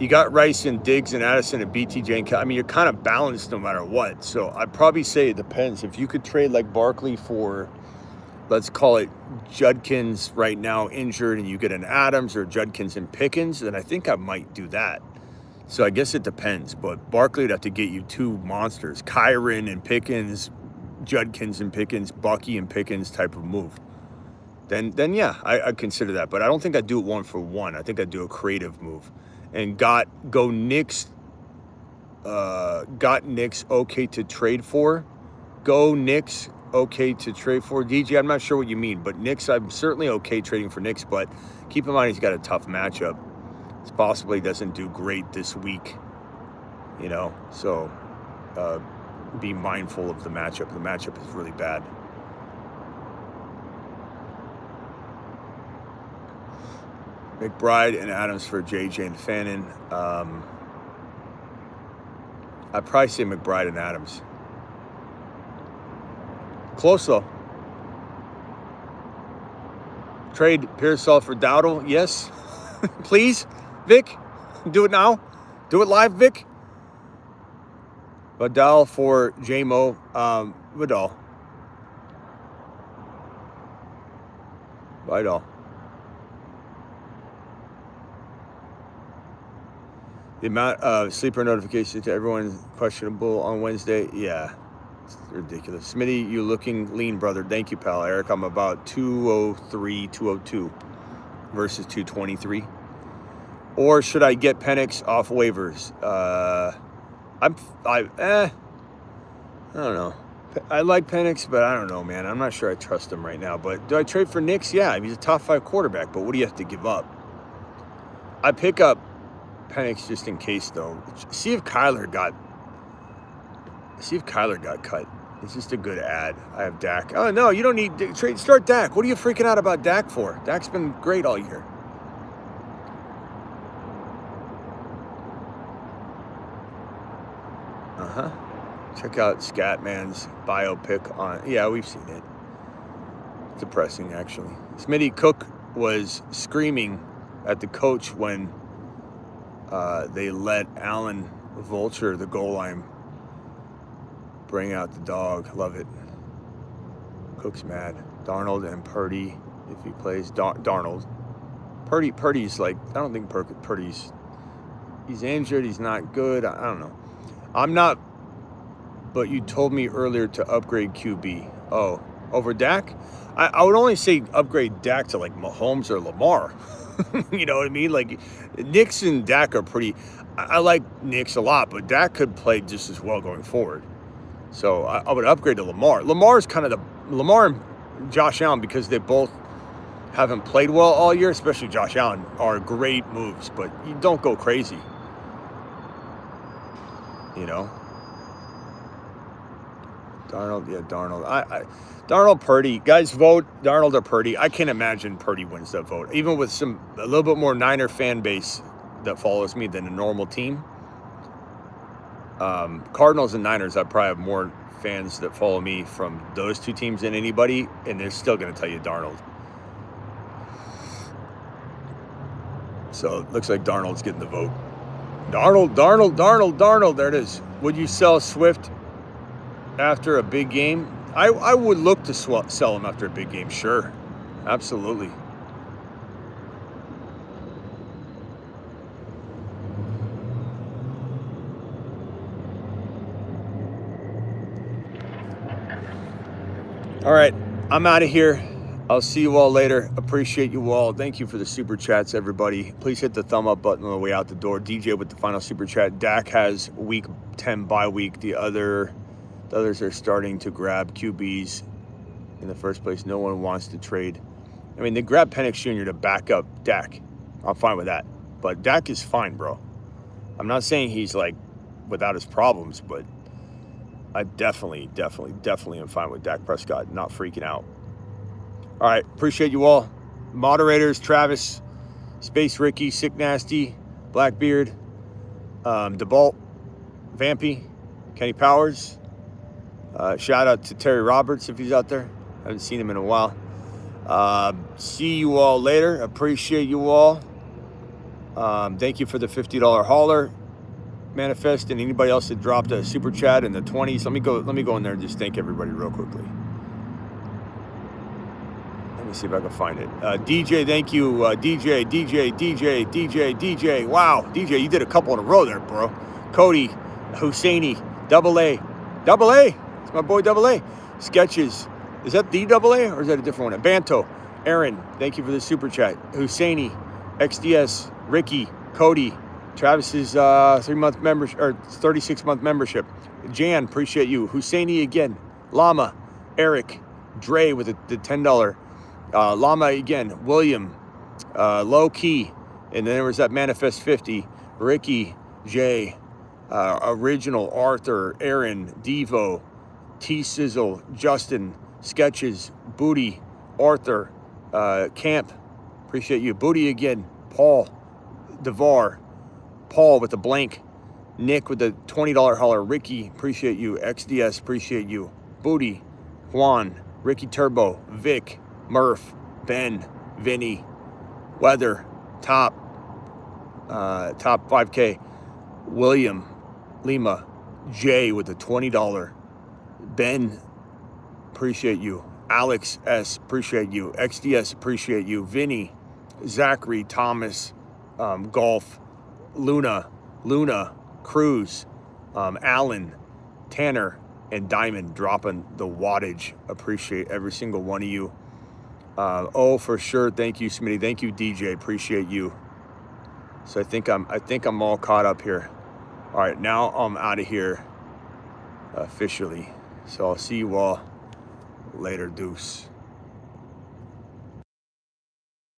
You got Rice and Diggs and Addison and BTJ and I mean, you're kind of balanced no matter what. So I'd probably say it depends. If you could trade like Barkley for, let's call it Judkins right now injured, and you get an Adams or Judkins and Pickens, then I think I might do that. So I guess it depends. But Barkley would have to get you two monsters, Kyron and Pickens, Judkins and Pickens, Bucky and Pickens type of move. Then yeah, I'd consider that. But I don't think I'd do it one for one. I think I'd do a creative move. And got Knicks okay to trade for. Go Knicks okay to trade for. DJ, I'm not sure what you mean, but Knicks, I'm certainly okay trading for Knicks, but keep in mind he's got a tough matchup. It's possible he doesn't do great this week, so be mindful of the matchup. The matchup is really bad. McBride and Adams for JJ and Fannin. I'd probably say McBride and Adams. Close though. Trade Pearsall for Dowdle, yes. Please, Vic, do it now. Do it live, Vic. Vidal for J-Mo. Vidal. The amount of sleeper notifications to everyone questionable on Wednesday. Yeah, it's ridiculous. Smitty, you looking lean, brother. Thank you, pal. Eric, I'm about 203, 202 versus 223. Or should I get Penix off waivers? I don't know. I like Penix, but I don't know, man. I'm not sure I trust him right now. But do I trade for Nix? Yeah, he's a top 5 quarterback, but what do you have to give up? I pick up Penix just in case, though. See if Kyler got cut. It's just a good ad. I have Dak. Oh, no, you don't need to trade. Start Dak. What are you freaking out about Dak for? Dak's been great all year. Check out Scatman's biopic on... Yeah, we've seen it. It's depressing, actually. Smitty Cook was screaming at the coach when they let Allen vulture the goal line. Bring out the dog. Love it. Cook's mad. Darnold and Purdy, if he plays. Darnold. Purdy's like... I don't think Purdy's... He's injured. He's not good. I don't know. I'm not... But you told me earlier to upgrade QB. Oh, over Dak. I would only say upgrade Dak to like Mahomes or Lamar. You know what I mean? Like Knicks and Dak are pretty. I like Knicks a lot, but Dak could play just as well going forward. So I would upgrade to Lamar. Lamar and Josh Allen, because they both haven't played well all year, especially Josh Allen, are great moves, but you don't go crazy. You know? Darnold, yeah, Darnold. Darnold, Purdy. Guys, vote Darnold or Purdy. I can't imagine Purdy wins that vote. Even with a little bit more Niner fan base that follows me than a normal team. Cardinals and Niners, I probably have more fans that follow me from those two teams than anybody, and they're still going to tell you Darnold. So it looks like Darnold's getting the vote. Darnold. There it is. Would you sell Swift after a big game? I would look to sell him after a big game. Sure. Absolutely. All right. I'm out of here. I'll see you all later. Appreciate you all. Thank you for the super chats, everybody. Please hit the thumb up button on the way out the door. DJ with the final super chat. Dak has week 10 bye week. The others are starting to grab QBs in the first place. No one wants to trade. I mean, they grabbed Penix Jr. to back up Dak. I'm fine with that. But Dak is fine, bro. I'm not saying he's like without his problems, but I definitely am fine with Dak Prescott not freaking out. All right, appreciate you all. Moderators, Travis, Space Ricky, Sick Nasty, Blackbeard, DeBalt, Vampy, Kenny Powers. Shout out to Terry Roberts if he's out there. Haven't seen him in a while. See you all later. Appreciate you all. Thank you for the $50 hauler manifest, and anybody else that dropped a super chat in the 20s. Let me go in there and just thank everybody real quickly. Let me see if I can find it. DJ, thank you. DJ. Wow, DJ, you did a couple in a row there, bro. Cody, Husseini, Double A. It's my boy Double A. Sketches. Is that the Double A or is that a different one? Banto. Aaron, thank you for the super chat. Husseini, XDS, Ricky, Cody, Travis's 3-month membership or 36-month membership. Jan, appreciate you. Husseini again. Llama, Eric, Dre with the $10. Llama again. William, Low Key, and then there was that Manifest 50. Ricky, Jay, Original, Arthur, Aaron, Devo, T Sizzle, Justin, Sketches, Booty, Arthur, Camp, appreciate you. Booty again. Paul, Devar, Paul with the blank, Nick with the $20 hauler, Ricky, appreciate you. XDS, appreciate you. Booty, Juan, Ricky Turbo, Vic, Murph, Ben, Vinny, Weather, Top 5K, William, Lima, Jay with the $20, Ben, appreciate you. Alex S, appreciate you. XDS, appreciate you. Vinny, Zachary, Thomas, Golf, Luna, Cruz, Alan, Tanner, and Diamond dropping the wattage. Appreciate every single one of you. For sure. Thank you, Smitty. Thank you, DJ. Appreciate you. So I think I'm all caught up here. All right, now I'm out of here officially. So I'll see you all later. Deuce.